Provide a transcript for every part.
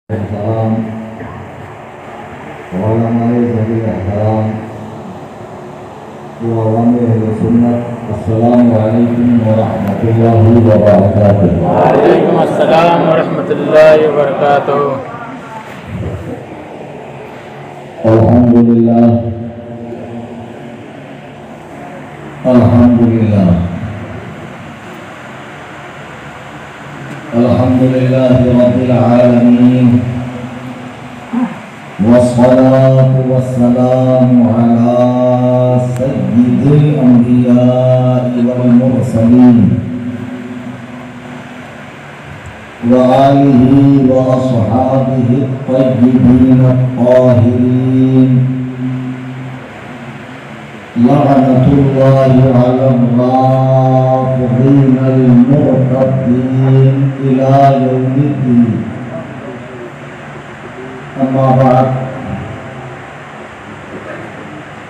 السلام علماء ذوی احترام وعوام اہل سنت، السلام علیکم ورحمۃ اللہ وبرکاتہ۔ وعلیکم السلام ورحمۃ اللہ وبرکاتہ۔ الحمدللہ الحمدللہ الحمدللہ رب العالمین، والصلاة والسلام على سید الانبیاء والمرسلین وآلہ واصحابہ الطیبین الطاہرین، لعنۃ اللہ علی الرافضین المرتدین الی یوم الدین۔ اما بعد،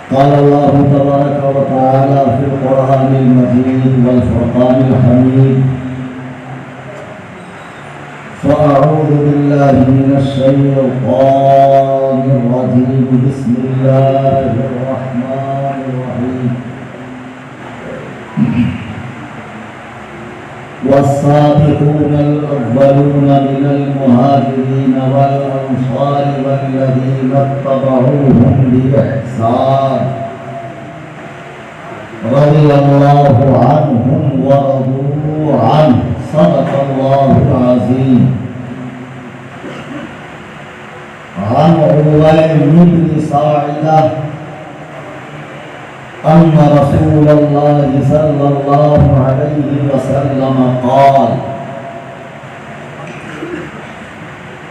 قال اللہ تبارک و تعالی فی القرآن المجید والفرقان الحمید، فأعوذ بالله من الشيطان الرجيم، بسم الله الرحمن الرحيم، والسابقون الأولون من المهاجرين والأنصار والذين اتبعوهم بإحسان رضي الله عنهم ورضوا عنه، صدق الله العظيم۔ عن عويم بن صاعدة أن رسول الله صلى الله عليه وسلم قال: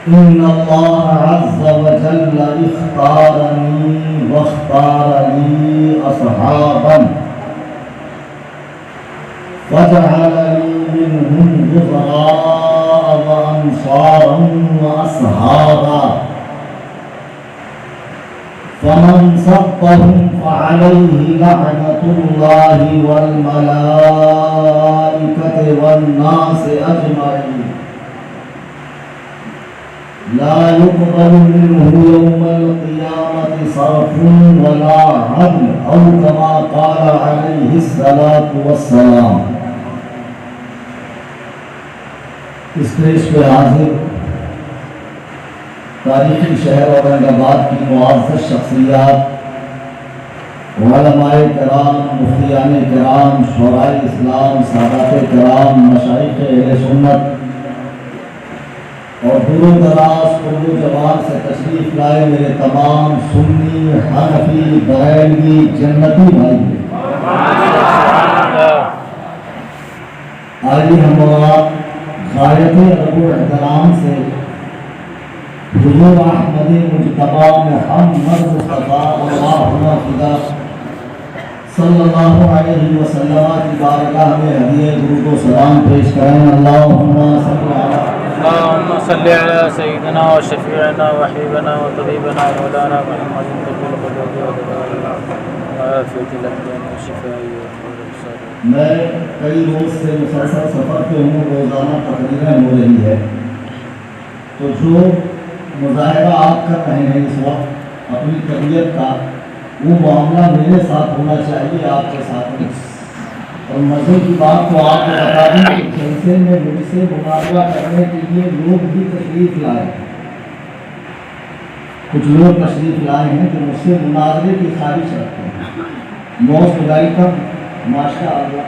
إن الله عز وجل اختارني واختار لي أصحابا، فجعل لي منهم وزراء وأنصارا وأصحابا، فمن سبهم فعليه لعنة الله والملائكة والناس أجمعين، لا يقبل منه يوم القيامة صرف ولا عدل، أو كما قال عليه الصلاة والسلام۔ اس پیش پہ حاضر تاریخی شہر اورنگ آباد کی معزز شخصیات، علماء کرام، مفتیان کرام، شورائے اسلام، سادات کرام، مشائخ اہل سنت اور دور و دراز اردو زبان سے تشریف لائے میرے تمام سنی، حنفی، بریلوی، جنتی بھائی، آئیے ہم آپ غایت ادب و احترام سے حضور احمد مجتبی محمد مصطفیٰ اللہم فدا صلی اللہ علیہ وسلم کی بارگاہ میں ہدیہ درود و سلام پیش کریں۔ اللہم صل علی سیدنا و شفیعنا و حبیبنا و طبیبنا مولانا محمد طب القلوب وعافیت الابدان و شفائی و الابصار۔ میں کئی روز سے مسلسل سفر پہ ہوں، روزانہ تقریریں ہو رہی ہے، تو جو مظاہرہ آپ کر رہے ہیں اس وقت اپنی طبیعت کا، وہ معاملہ میرے ساتھ ہونا چاہیے، آپ کے ساتھ نہیں۔ اور مزے کی بات تو آپ کو بتا دیں کہ جلسے میں مجھ سے مناظرہ کرنے کے لیے لوگ بھی تشریف لائے، کچھ لوگ تشریف لائے ہیں جو مجھ سے مناظرے کی خواہش رکھتے ہیں۔ موس خدائی کا ماشاء اللہ،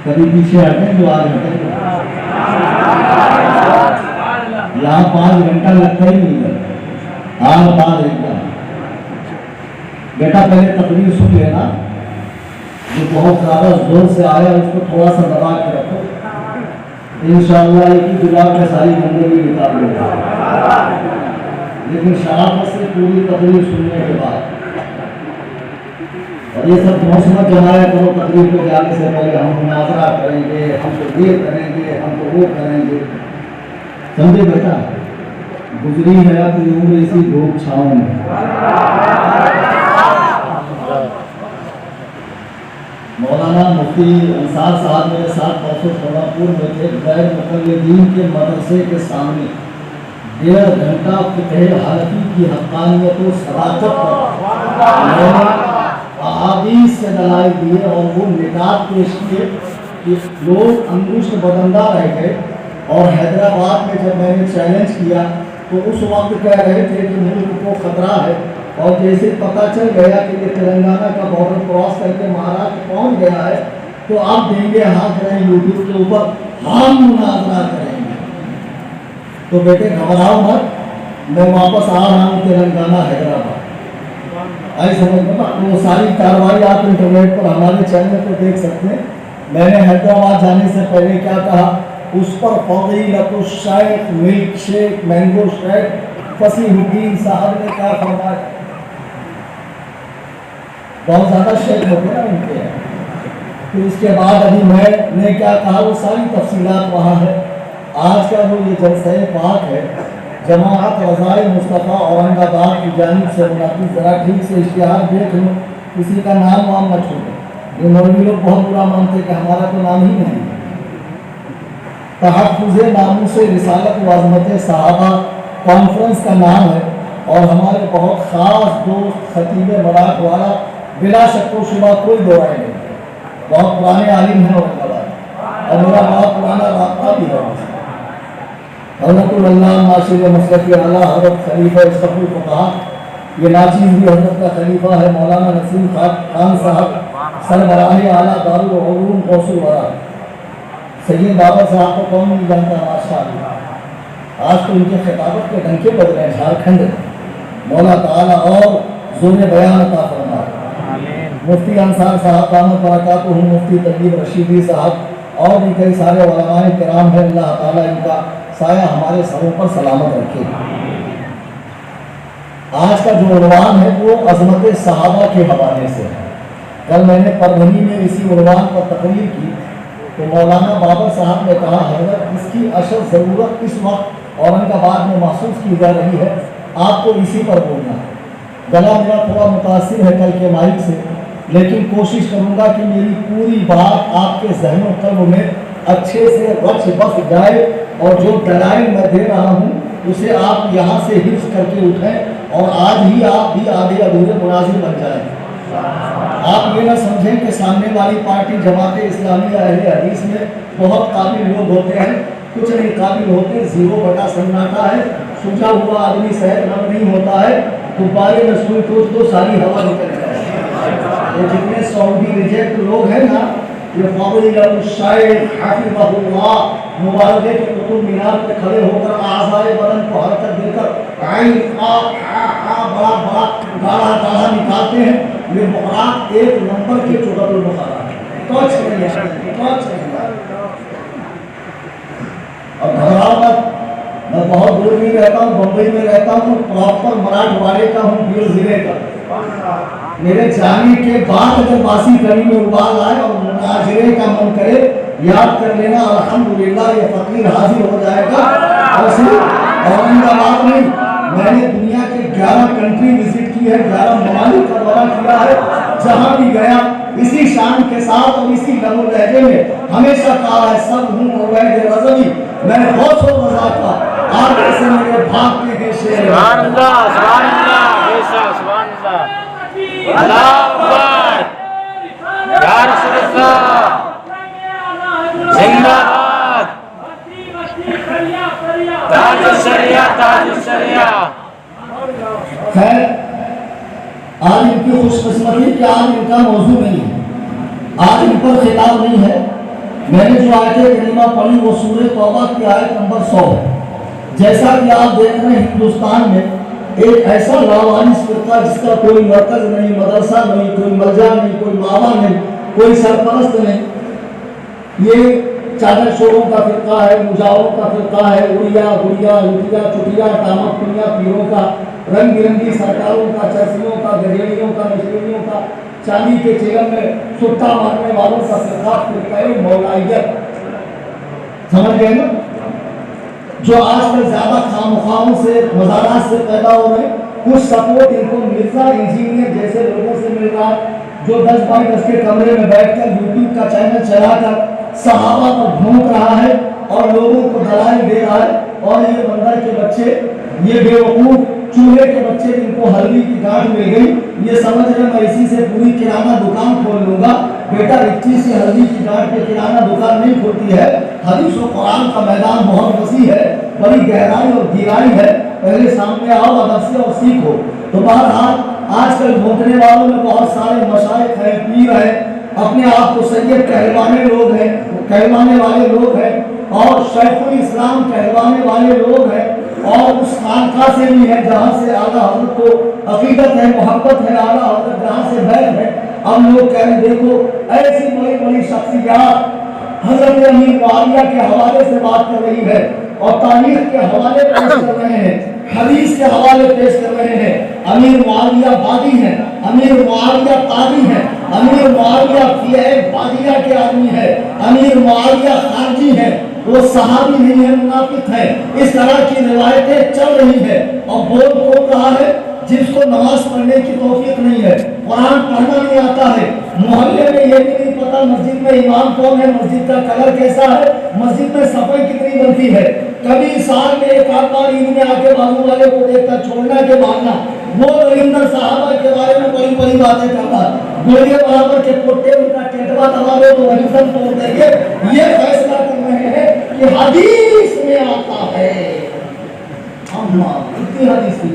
کبھی پیچھے ہٹیں جو آج ہٹیں، یہاں 5 گھنٹہ لگتا ہی نہیں ہے، آج 5 گھنٹہ۔ بیٹا پہلے تقریر سن لینا، جو بہت زیادہ زور سے آیا اس کو تھوڑا سا دبا کے رکھو، انشاءاللہ ایک ہی جواب میں ساری زندگی نکال لے گا، لیکن شرافت سے پوری تقریر سننے کے بعد۔ اور یہ سب موسمت جمایا کرو، تقریر پہ جانے سے پہلے ہم مناظرہ کریں گے، ہم تو یہ کریں گے، ہم تو وہ کریں گے، سمجھے بیٹا؟ گزری ہے اپنی عمر اسی دھوپ چھاؤں میں۔ مولانا مفتی انصار صاحب میرے ساتھ پرسوں سولہپور میں تھے، غیر مقلدین کے مدرسے کے سامنے 1.5 گھنٹہ فقہ حنفی کی حقانیت و صداقت پر احادیث سے دلائل دیے اور وہ نکات پیش کیے کہ لوگ انگشت بدندہ رہ گئے۔ اور حیدرآباد میں جب میں نے چیلنج کیا تو اس وقت کہہ رہے تھے کہ ملک کو خطرہ ہے، اور جیسے پتہ چل گیا کہ یہ تلنگانہ کا بارڈر کراس کر کے مہاراشٹر پہنچ گیا ہے تو آپ دیں گے ہاتھ رہیں یوٹیوب کے اوپر، ہم مناظرہ کریں گے۔ تو بیٹے گھبراؤ مت، میں واپس آ رہا ہوں تلنگانہ حیدرآباد، آئی سمجھ میں۔ وہ ساری کارروائی آپ انٹرنیٹ پر ہمارے چینل پہ دیکھ سکتے ہیں۔ میں نے حیدرآباد جانے سے پہلے کیا کہا، اس پر فضیلت الشیخ ملک شیک مینگو شیک فصیح الدین صاحب نے کیا فرمایا، بہت زیادہ شیخ ہوتے ہیں ان کے۔ پھر اس کے بعد ابھی میں نے کیا کہا، وہ ساری تفصیلات وہاں ہے۔ آج کا وہ یہ جلسہ پاک ہے، جماعت رضائے مصطفیٰ اورنگ آباد کی جانب سے منعقد، ذرا ٹھیک سے اشتہار دیکھ لو، کسی کا نام وام نہ چھوڑو۔ یہ مولوی لوگ بہت برا مانتے کہ ہمارا تو نام ہی نہیں۔ تحفظ ناموس رسالت و عظمت صحابہ کانفرنس کا نام ہے، اور ہمارے بہت خاص دوست خطیب مراٹھ والا، بلا شک و شبہ کوئی دو رائے نہیں، بہت پرانے عالم ہیں اورنگ آباد، اور میرا بہت پرانا رابطہ بھی ہے۔ حضرت اللہ ناصر مصرفی اعلیٰ حضرت خلیفہ صف الفقہا، یہ ناچیز بھی حضرت کا خلیفہ ہے، مولانا نسیم خان صاحب سربراہ اعلیٰ دارالعلوم غوث الورا، سید بابا صاحب کو کون نہیں جانتا، ماشاء اللہ۔ آج تو ان کے خطابت کے ڈنکے بج رہے ہیں جھارکھنڈ میں، مولا تعالیٰ اور زور بیان عطا فرمائے۔ مفتی انصار صاحب دامت برکاتہ، مفتی طیب رشیدی صاحب، اور بھی کئی سارے علماء کرام ہیں، اللہ تعالیٰ ان کا سایہ ہمارے سروں پر سلامت رکھے۔ آج کا جو عنوان ہے وہ عظمت صحابہ کے حوالے سے ہے۔ کل میں نے پربھنی میں اسی عنوان پر تقریر کی تو مولانا بابر صاحب نے کہا، حضرت اس کی اشد ضرورت اس وقت اورنگ آباد میں محسوس کی جا رہی ہے، آپ کو اسی پر بولنا ہے۔ گلا میرا تھوڑا متاثر ہے کل کے مائک سے، لیکن کوشش کروں گا کہ میری پوری بات آپ کے ذہن و قلب میں اچھے سے رچ بس جائے، اور جو دلائل میں دے رہا ہوں اسے آپ یہاں سے حفظ کر کے اٹھیں، اور آج ہی آپ بھی آدھے ادھورے مناظر بن جائیں۔ آپ یہ نہ سمجھیں کہ سامنے والی پارٹی جماعت اسلامی اہل حدیث میں بہت قابل لوگ ہوتے ہیں، کچھ نہیں قابل ہوتے، 0 سناٹا ہے، سوچا ہوا آدمی صحت مند نہیں ہوتا ہے، غبارے میں سوئی ٹوٹ دو ساری ہوا نکل جائے۔ یہ جتنے سعودی ریجیکٹ لوگ ہیں نا، یہ فضیلت الشیخ حفظہ اللہ مبارکے کے قطب مینار پہ کھڑے ہو کر اعضائے بدن کو حرکت دے کر عین بڑا بڑا گاڑا گاڑا نکالتے ہیں، یہ بقرات 1 نمبر کے چوبت البخارا کچھ نہیں ہے۔ اور گھبراؤ مت، میں بہت دور نہیں رہتا ہوں، بمبئی میں رہتا ہوں، پراپر مراٹھ والے کا ہوں، پیور ضلع کا۔ میرے جانے کے بعد اگر باسی کڑی میں ابال آئے اور مناظرے کا من کرے، یاد کر لینا الحمدللہ یہ فقیر حاضر ہو جائے گا۔ اور صرف اورنگ آباد نہیں، میں نے دنیا کے 11 کنٹری وزٹ کی ہے، 11 ممالک کا دورہ کیا ہے، جہاں بھی گیا اسی شان کے ساتھ اور اسی لب و لہجے میں ہمیشہ کہا ہے، سب ہوں عبید رضوی، میں نے بہت سو مزہ کا آگے سے میرے بھاگتے ہیں شیر۔ سبحان اللہ، سبحان اللہ، بے شک، سبحان اللہ، اللہ اکبر، یا رسول اللہ، زندہ باد، تاج الشریعہ، تاج الشریعہ۔ خیر، آج ان کی خوش قسمتی کہ آج ان کا موضوع نہیں ہے، آج ان پر خطاب نہیں ہے۔ میں نے جو آیت کریمہ پڑھی وہ سورہ توبہ کی آیت نمبر 100 ہے۔ جیسا کہ آپ دیکھ رہے ہیں ہندوستان میں ایک ایسا لاوارث فرقہ جس کا کوئی مرکز نہیں، مدرسہ نہیں، کوئی ملجا نہیں، کوئی ماما نہیں، کوئی سرپرست نہیں، یہ چادر چوروں کا فرقہ ہے، مجاوروں کا فرقہ ہے، اڑیا گڑیا لٹیا چٹیا دامت کنیا پیروں کا، رنگ برنگی سرکاروں کا، چرسیوں کا، گجیڑیوں کا، مشریوں کا، چاندی کے چیلم میں سٹا مارنے والوں کا فرقہ، فرقہ مولائیت، سمجھ گئے نا؟ جو آج کل زیادہ خامخواہوں سے مزارات سے پیدا ہو رہے ہیں، کچھ سپورٹ ان کو مرزا انجینئر جیسے لوگوں سے مل رہا ہے، جو 10 بائی 10 کے کمرے میں بیٹھ کر یوٹیوب کا چینل چلا کر صحابہ پر بھونک رہا ہے اور لوگوں کو دلائل دے رہا ہے، اور یہ بندر کے بچے، یہ بے وقوف چوہے کے بچے جن کو ہلدی کی گاٹھ مل گئی، یہ سمجھ رہے میں اسی سے پوری کرانہ دکان کھول لوں گا۔ بیٹا اچھی سی ہلدی کی گاٹھ پہ کرانہ دکان نہیں کھولتی ہے۔ حدیث و قرآن کا میدان بہت وسیع ہے، بڑی گہرائی اور گہرائی ہے، پہلے سامنے آؤ ادب سے اور سیکھو۔ تو بہرحال آج کل بھونکنے والوں میں بہت سارے مشائخ ہیں، پیر ہیں، اپنے آپ کو سید کہلوانے لوگ ہیں، کہلوانے والے لوگ ہیں، اور شیخ الاسلام کہلوانے والے لوگ ہیں، اور اس خانقاہ سے بھی ہے جہاں سے اعلیٰ حضرت کو عقیدت ہے، محبت ہے، اعلیٰ حضرت جہاں سے بیت ہے۔ اب لوگ کہہ رہے دیکھو ایسی بڑی بڑی شخصیات حضرت امیر معاویہ کے حوالے سے بات کر رہی ہے، اور تاریخ کے حوالے پیش کر رہے ہیں، حدیث کے حوالے پیش کر رہے ہیں۔ امیر معاویہ بادی ہیں، امیر معاویہ قاضی ہیں، امیر معاویہ فی بادیہ کے آدمی ہے، امیر معاویہ خارجی ہیں، وہ صحابی نہیں ہے، منافق ہے۔ اس طرح کی روایتیں چل رہی ہیں، اور بول کون رہا ہے؟ جس کو نماز پڑھنے کی توفیق نہیں ہے، قرآن پڑھنا نہیں آتا ہے، محلے میں یہ بھی نہیں پتا مسجد میں امام کون ہے، مسجد کا کلر کیسا ہے، مسجد میں صفائی کتنی بنتی ہے، کبھی سال میں ایک آدھ بار عید میں آ کے بازو والے کو دیکھ کر چھوڑنا کے ماننا، وہ رہندر صحابہ کے بارے میں بڑی بڑی باتیں کرتا ہے، گوڑیے برابر کے پوٹے ان کا ٹیٹوا دبا دو تو وہی سب توڑ دیں گے۔ یہ فیصلہ کر رہے ہیں کہ حدیث میں آتا ہے، اتنی حدیث کی۔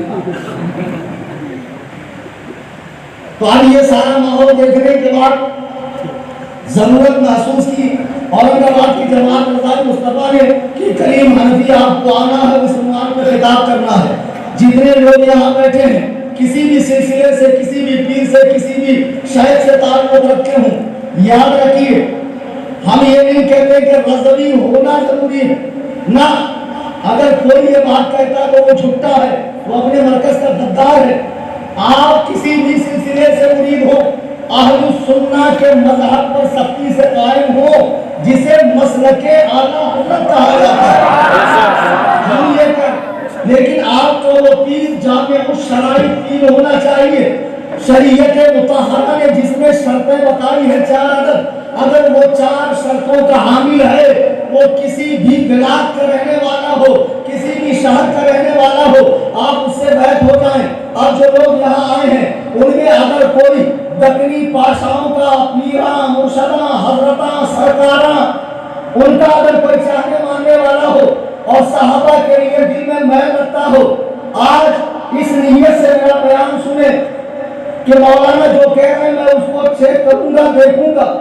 تو اب یہ سارا ماحول دیکھنے کے بعد ضرورت محسوس کی اورنگ آباد کی جماعت رضا مصطفیٰ نے کہ کریم حنفی آپ کو آنا ہے، مسلمان کو خطاب کرنا ہے۔ جتنے لوگ یہاں بیٹھے ہیں کسی بھی سلسلے سے، کسی بھی پیر سے، کسی بھی شیخ سے تعلق رکھتے ہوں، یاد رکھیے ہم یہ نہیں کہتے کہ رضوی ہونا ضروری ہے، نہ، اگر کوئی یہ بات کہتا ہے تو وہ جھوٹا ہے، وہ اپنے مرکز کا غدار ہے۔ آپ کسی بھی سلسلے سے مرید ہو، اہل السنہ کے مذہب پر سختی سے قائم ہو، جسے مسلک اعلیٰ حضرت کہا جاتا ہے، ہم یہ کر، لیکن آپ کو وہ پیر جامع الشرائط پیر ہونا چاہیے، شریعت مطہرہ نے جس میں شرطیں بتائی ہیں 4 عدد، اگر وہ 4 شرطوں کا حامل ہے، وہ کسی بھی بلاد کا رہنے والا ہو، کسی بھی شہر کا رہنے والا ہو، آپ اس سے بیعت ہو جائیں۔ اب جو لوگ یہاں آئے ہیں ان میں اگر کوئی دکنی پاشاؤں کا، پیراں، مرشداں، حضرتاں، سرکاراں، ان کا اگر کوئی چاہنے ماننے والا ہو اور صحابہ کے لیے دل میں میل رکھتا ہو، آج اس نیت سے میرا بیان سنیں کہ مولانا جو کہہ رہے ہیں میں اس کو چیک کروں گا، دیکھوں گا،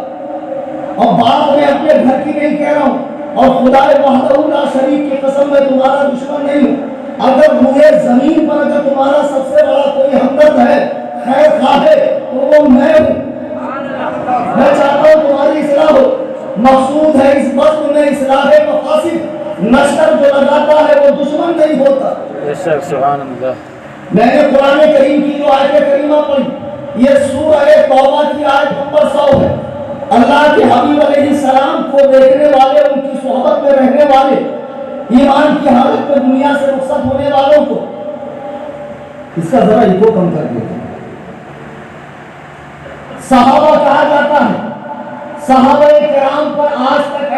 اور بات میں اپنے گھر کی نہیں کہہ رہا ہوں، اور خدا وحدہ لا شریک کی قسم میں تمہارا دشمن نہیں ہوں۔ اگر روئے زمین پر اگر تمہارا سب سے بڑا کوئی ہمدرد ہے، خیر خواہ ہے، تو وہ میں ہوں۔ میں چاہتا ہوں تمہاری اصلاح ہو، مقصود ہے اس وقت میں اصلاح مقاصد، نشر جو لگاتا ہے وہ دشمن نہیں ہوتا۔ سبحان اللہ۔ میں نے قرآن کریم کی جو آیت کریمہ پڑھی، یہ سورہ توبہ کی آیت نمبر 100 ہے۔ اللہ کے حبیب علیہ السلام کو دیکھنے والے، ان کی صحبت میں رہنے والے، ایمان کی حالت میں دنیا سے رخصت ہونے والوں کو، اس کا ذرا ایگو کم کر دیا، صحابہ کہا جاتا ہے۔ صحابہ کرام پر آج تک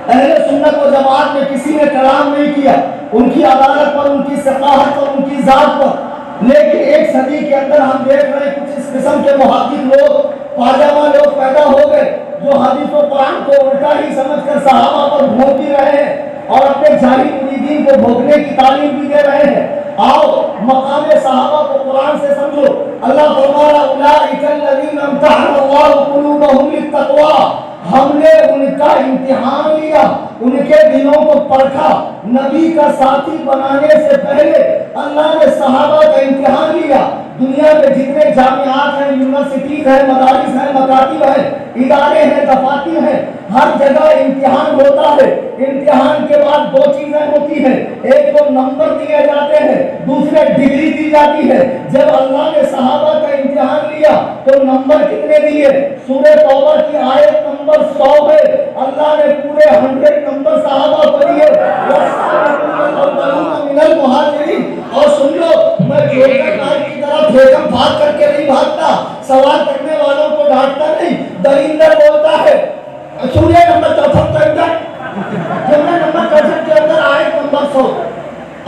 اہل سنت و جماعت میں کسی نے کلام نہیں کیا، ان کی عدالت پر، ان کی ثقافت پر، ان کی ذات پر، لیکن ایک صدی کے اندر ہم دیکھ رہے ہیں کچھ اس قسم کے محقق لوگ، پاجامہ لوگ پیدا ہو گئے جو حدیث و قرآن کو الٹا ہی سمجھ کر صحابہ پر بھونک بھی رہے ہیں اور اپنے جاہل مریدین کو بھونکنے کی تعلیم بھی دے رہے ہیں۔ آؤ مقام صحابہ کو قرآن سے سمجھو۔ اللہ فرمایا اولئک الذین امتحن اللہ قلوبہم للتقوی، ہم نے ان کا امتحان لیا، ان کے دلوں کو پرکھا۔ نبی کا ساتھی بنانے سے پہلے اللہ نے صحابہ کا امتحان لیا۔ دنیا میں جتنے جامعات ہیں، یونیورسٹیز ہیں، مدارس ہیں، مکاتب ہیں، ادارے ہیں، دفاتر ہیں، ہر جگہ امتحان ہوتا ہے۔ امتحان کے بعد 2 چیزیں ہوتی ہیں، ایک تو نمبر دیے جاتے ہیں، دوسرے ڈگری دی جاتی ہے۔ جب اللہ نے صحابہ کا امتحان لیا تو نمبر کتنے دیے؟ سورہ توبہ کی آیت نمبر 100 ہے، اللہ نے پورے 100 نمبر صحابہ کو دیے۔ من المہاجرین، اور سن لو، میں جوڑکر نائٹ کی طرح بھاگ کر کے نہیں بھاگتا، سوال کرنے والوں کو 100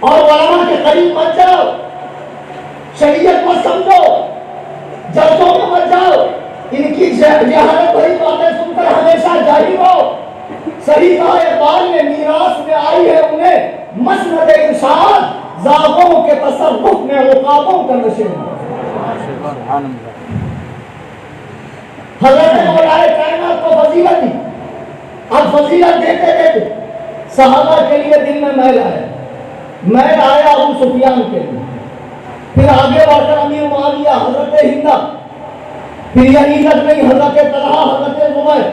اور علماء کے قریب مت جاؤ، شریعت مت سمجھو، جلسوں میں مت جاؤ، ان کی جہالت بھری باتیں سن کر ہمیشہ جاہل رہو۔ صحیح کہا اقبال نے، میراث میں آئی ہے انہیں مسند ارشاد، زاغوں کے تصرف میں عقابوں کا نشے میں۔ حضرت مولا کائنات کو فضیلت دی، اب فضیلت دیتے دیتے صحابہ کے لیے دل میں میل آیا، میل آیا ابو سفیان کے لیے، پھر آگے بڑھ کر امیر معاویہ، حضرت ہندہ، پھر یہی تک نہیں، حضرت طلحہ، حضرت زبیر،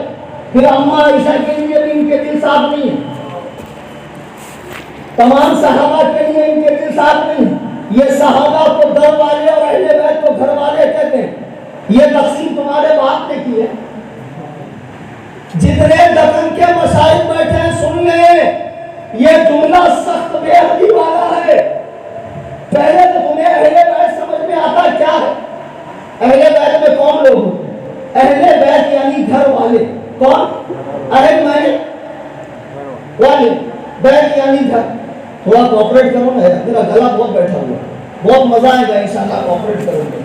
پھر اماں عائشہ کے لیے بھی ان کے دل صاف نہیں ہے، تمام صحابہ کے لیے ان کے دل صاف نہیں ہے۔ یہ صحابہ کو در والے اور اہل بیت کو گھر والے کہتے ہیں۔ یہ تقسیم تمہارے باپ نے کی ہے۔ جتنے دکن کے مشائخ بیٹھے ہیں سن لیں، یہ جملہ سخت بے حدی والا ہے۔ پہلے تو تمہیں اہل بیت سمجھ میں آتا کیا ہے؟ اہل بیت میں کون لوگ ہوتے ہیں؟ اہل بیت یعنی گھر والے۔ کون؟ اہل میں والے، بیت یعنی گھر۔ تھوڑا کوپریٹ کرو نا، میرا گلا بہت بیٹھا ہوا، بہت مزہ آئے گا انشاءاللہ کوپریٹ کرو گے۔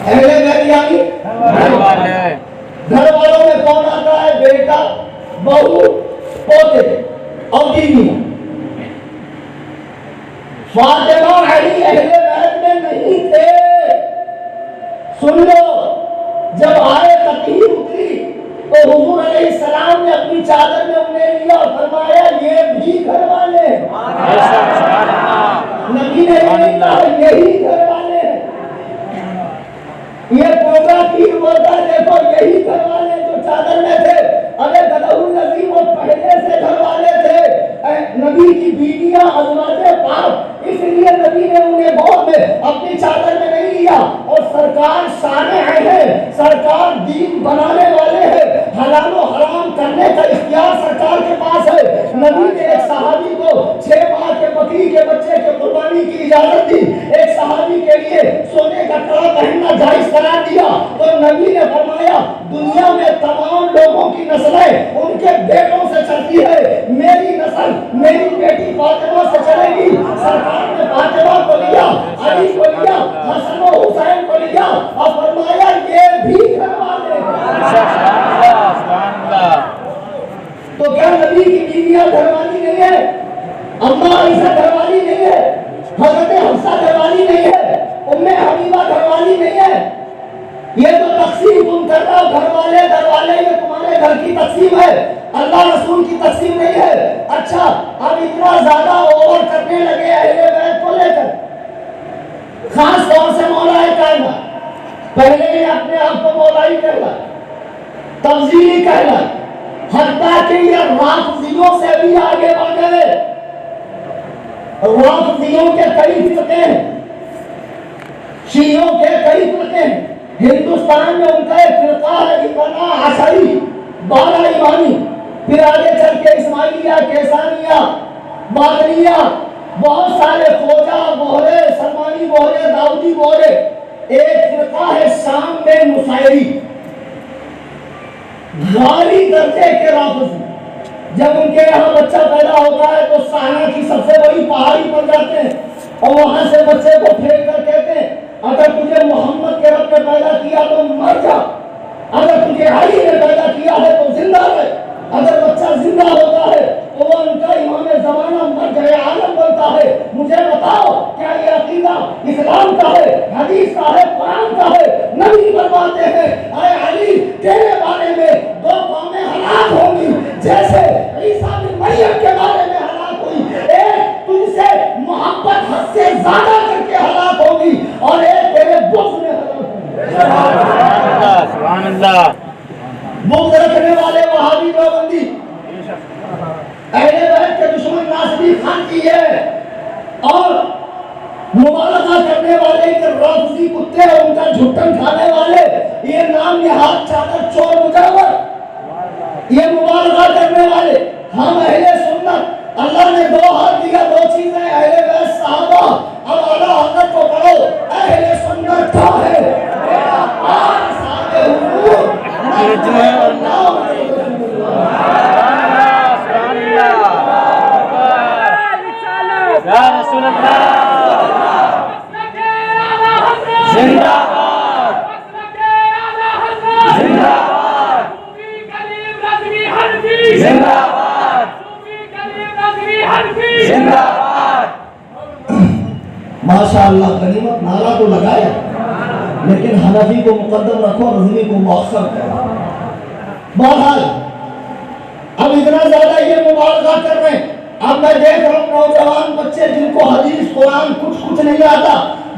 اہل بیت یعنی گھر والے۔ گھر والوں میں کون آتا ہے؟ بیٹا، بہو، پوتے اور بیوی۔ فاطمہ علی اہل بیت میں نہیں تھے۔ سن لو، جب آئے تطہیر اتری تو حضور علیہ السلام نے اپنی چادر میں انہیں لیا اور فرمایا یہ بھی گھر والے ہیں۔ نبی نے یہ نہیں کہا یہی گھر والے ہیں۔ یہ پودا پیر بولتا دیکھو یہی گھر والے جو چادر میں تھے۔ ارے گدہ النظیم وہ پہلے سے گھر والے تھے، نبی کی بیویاں ازواج پاک، اس لیے نبی نے انہیں گود میں اپنی چادر میں نہیں لیا۔ اور سرکار صانع ہیں، سرکار دین بنانے والے ہیں، حلال و حرام کرنے کا اختیار سرکار کے پاس ہے۔ نبی نے ایک صحابی کو 6 ماہ کے بکری کے بچے کے قربانی کی اجازت دی، ایک صحابی کے لیے سونے کا کڑا پہننا جائز قرار دیا، تو نبی نے فرمایا دنیا میں تمام لوگوں کی نسلیں ان کے بیٹوں سے چلتی ہے، میری نسل میری بیٹی فاطمہ سے چلے گی۔ سرکار نے فاطمہ کو لیا، علی کو لیا، حسن و حسین کو لیا اور فرمایا یہ بھی گھر والے ہیں۔ تو کیا نبی کی بیویاں گھر والی نہیں ہے؟ اماں عائشہ گھر والی نہیں ہے؟ حضرت حفصہ گھر والی نہیں ہے؟ ام حبیبہ گھر والی نہیں ہے؟ یہ تو تقسیم تم کر رہے ہو، گھر والے یہ تمہارے گھر کی تقسیم ہے، اللہ رسول کی تقسیم نہیں ہے۔ اچھا، اب اتنا زیادہ اوور کرنے لگے اہل بیت کو لے کر، خاص طور سے مولا کائنات، پہلے ہی اپنے آپ کو مولائی کہلا، تفضیلی کہلا، حتیٰ کہ یہ رافضیوں سے بھی آگے بڑھ گئے۔ رافضیوں کے کئی فرقے ہیں، شیعوں کے کئی فرقے ہیں۔ ہندوستان میں ان کا ایک فرقہ ہے اثنا عشری، 12 امامی، پھر آگے چل کے اسماعیلیہ، کیسانیہ، باقریہ، بہت سارے خوجہ بوہرے، سلمانی بوہرے، داؤدی بوہرے۔ ایک فرقہ ہے شام میں نصیری، غالی درجے کے رافضی۔ جب ان کے یہاں بچہ پیدا ہوتا ہے تو سہنا کی سب سے بڑی پہاڑی پر جاتے ہیں اور وہاں سے بچے کو پھینک کر کہتے ہیں اگر تجھے محمد کے رب نے پیدا کیا تو مر جا، اگر تجھے علی نے پیدا کیا ہے تو زندہ رہ۔ اگر بچہ زندہ ہوتا ہے تو وہ ان کا امام زمانہ مرجع عالم بنتا ہے۔ مجھے بتاؤ کیا یہ عقیدہ اسلام کا ہے، حدیث کا ہے، قرآن کا ہے؟ نبی فرماتے ہیں اے علی تیرے بارے میں 2 قومیں ہلاک ہوں گی جیسے عیسیٰ بن مریم کے بارے میں ہلاک ہوئی، ایک تجھ سے محبت حد سے زیادہ کر کے ہلاک ہوگی اور ایک تیرے بغض میں ہلاک ہوگی۔ سبحان اللہ۔ بغض رکھنے والے وہابی دیوبندی اہل بیت کے دشمن ناصری خان کی ہے، اور مبالغہ کرنے والے کے رافضی کتے اور ان کا جھٹن کھانے والے، یہ نام نہاد چادر چور مجاور، یہ مبالغہ کرنے والے۔ ہم اہل سنت، اللہ نے 2 ہاتھ دیا، 2 چیزیں، اہل بیت صحابہ۔ اب اعلیٰ حضرت کو پڑھو، اہل سنت کیا ہے؟ یا رسول اللہ زندہ باد زندہ باد زندہ باد زندہ باد. ماشاء اللہ غنیمت نعرہ تو لگایا لیکن حنفی کو مقدم رکھو رضوی کو مؤخر کرو. بہرحال اب اتنا زیادہ یہ مبالغہ کر رہے ہیں. اب میں دیکھ رہا ہوں نوجوان بچے جن کو حدیث قرآن کچھ نہیں آتا,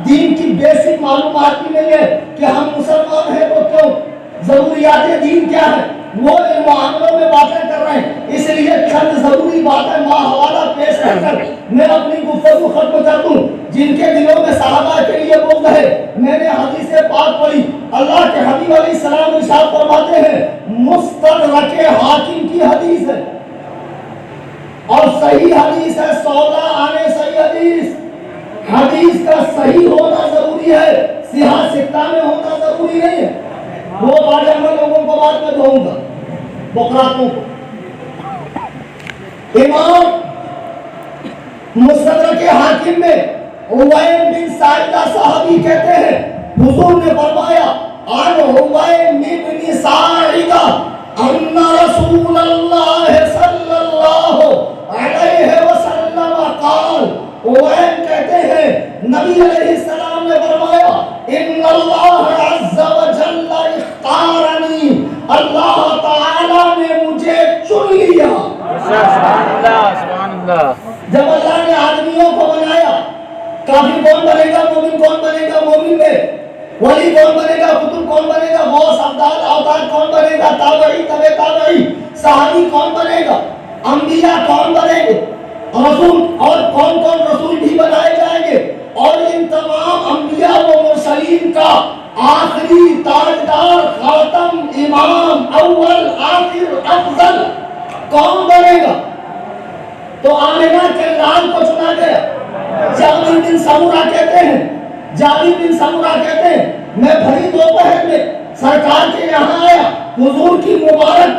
دین کی بیسک معلومات بھی نہیں ہے کہ ہم مسلمان ہیں تو کیوں, ضروریات دین کیا ہے, وہ ان معاملوں میں باتیں کر رہے ہیں. اس لیے چند ضروری باتیں ماحوالہ پیش کر کر میں اپنی گفتگو ختم کر دوں. جن کے دلوں میں صحابہ کے لیے بغض ہے, میں نے حدیث پاک پڑھی. اللہ کے حبیب علیہ السلام ارشاد فرماتے ہیں, مستدرک حاکم کی حدیث ہے اور صحیح حدیث ہے, سودا آنے صحیح حدیث. حدیث کا صحیح ہونا ضروری ہے, صحیح ستہ میں ہونا ضروری نہیں ہے. وہ باجامہ لوگوں کو بعد میں دھوؤں گا, بقراتوں کو. امام مستدرک حاکم میں عویم بن ساعدہ صحابی کہتے ہیں, حضور نے فرمایا عن عویم بن ساعدہ ان رسول اللہ صلی اللہ علیہ وسلم قال, عویم کہتے ہیں نبی علیہ السلام نے فرمایا ان اللہ عز وجل اختارنی, اللہ تعالی نے مجھے چن لیا. سبحان اللہ سبحان اللہ. جب اللہ نے آدمیوں کو بنایا, کافر کون بنے گا, مومن کون بنے گا, مومن میں ولی کون بنے گا, قطب کون بنے گا, غوث ابدال اوتاد کون بنے گا, تابعی تبع تابعی, صحابی کون بنے گا, انبیاء کون بنے گے, رسول اور کون کون رسول بھی بنائے جائیں گے. اور ان تمام انبیاء و مرسلین کا آخری تاجدار خاتم امام اول آخر افضل کون بنے گا؟ تو آمنہ کے لال کو چنا گیا. جابر بن سمرہ کہتے ہیں, میں بھری دوپہر میں سرکار کے یہاں آیا, حضور کی مبارک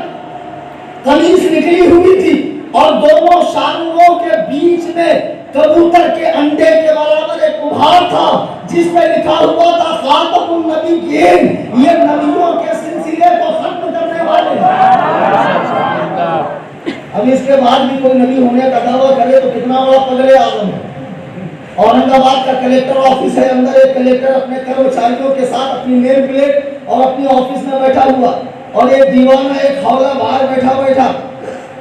قمیص نکلی ہوئی تھی اور دونوں شانوں کے بیچ میں کبوتر کے انڈے کے برابر ایک کبھار تھا جس پہ لکھا ہوا تھا خاتم النبیین, یہ نبیوں کے سلسلے کو ختم کرنے والے. اب اس کے بعد بھی کوئی نبی ہونے کا دعویٰ کرے تو کتنا بڑا پگڑے اعظم ہے. اورنگ آباد کا کلیکٹر آفس ہے, اندر ایک کلیکٹر اپنے کرمچاریوں کے ساتھ اپنی نیم پلیٹ اور اپنی آفس میں بیٹھا ہوا, اور ایک دیوانہ ایک حولہ باہر بیٹھا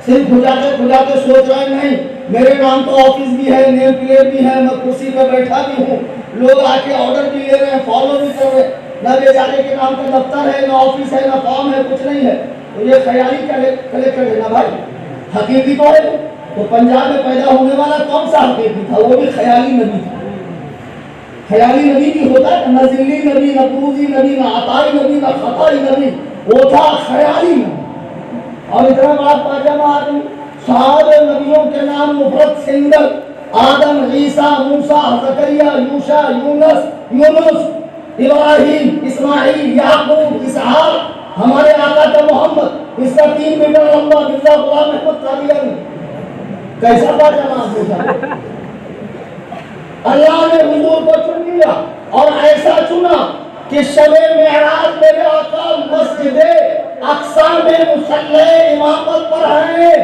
صرف کھجاتے سوچ رہے نہیں میرے نام تو آفس بھی ہے, نیم پلیٹ بھی ہے, میں کرسی پہ بیٹھا بھی ہوں, لوگ آ کے آرڈر بھی لے رہے ہیں, فالو بھی کر رہے ہیں. نہ بیچارے کے نام کا دفتر ہے, نہ آفس ہے, نہ فارم ہے, کچھ نہیں ہے. تو یہ خیالی کلیکٹر ہے نا بھائی, حقیقی تو ہے. تو پنجاب میں پیدا ہونے والا کون سا حقیقی تھا؟ وہ بھی خیالی نبی تھا. خیالی نبی بھی ہوتا ہے, نہ ذلی نبی, نہ بروزی نبی, نہ عطائی نبی, نہ خطائی نبی, وہ تھا خیالی نبی. اور اتنا بڑا پاجامہ آدمی, صحابہ نبیوں کے نام مفرد سنگل, آدم, عیسیٰ, موسیٰ, زکریا, یوشع, یونس, ابراہیم, اسماعیل, یعقوب, اسحاق, ہمارے آقا کا محمد, اس کا 3 میٹر لمبا مرزا غلام احمد قادیانی. کیسا پاجامہ آدمی. اللہ نے حضور کو چن لیا اور ایسا چنا کہ شب معراج میرے آقا مسجد اقصی میں مصلی امامت پر ہیں.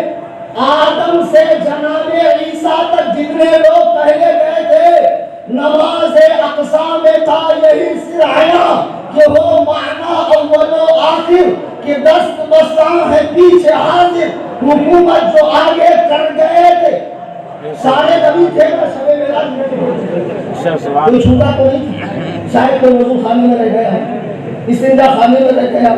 آدم سے جناب عیسیٰ تک جتنے لوگ پہلے گئے تھے, نماز اقصی میں تھا یہی سرایہ کہ وہ معنی اول و آخر کہ دست بساں ہے پیچھے حاضر, حکومت جو آگے کر گئے تھے سارے نبی تھے نا. شب معراج میں کوئی چھوٹا تو نہیں تھا, شاید کوئی وضو خانے میں رہ گیا, استنجا خانے میں رہ گیا.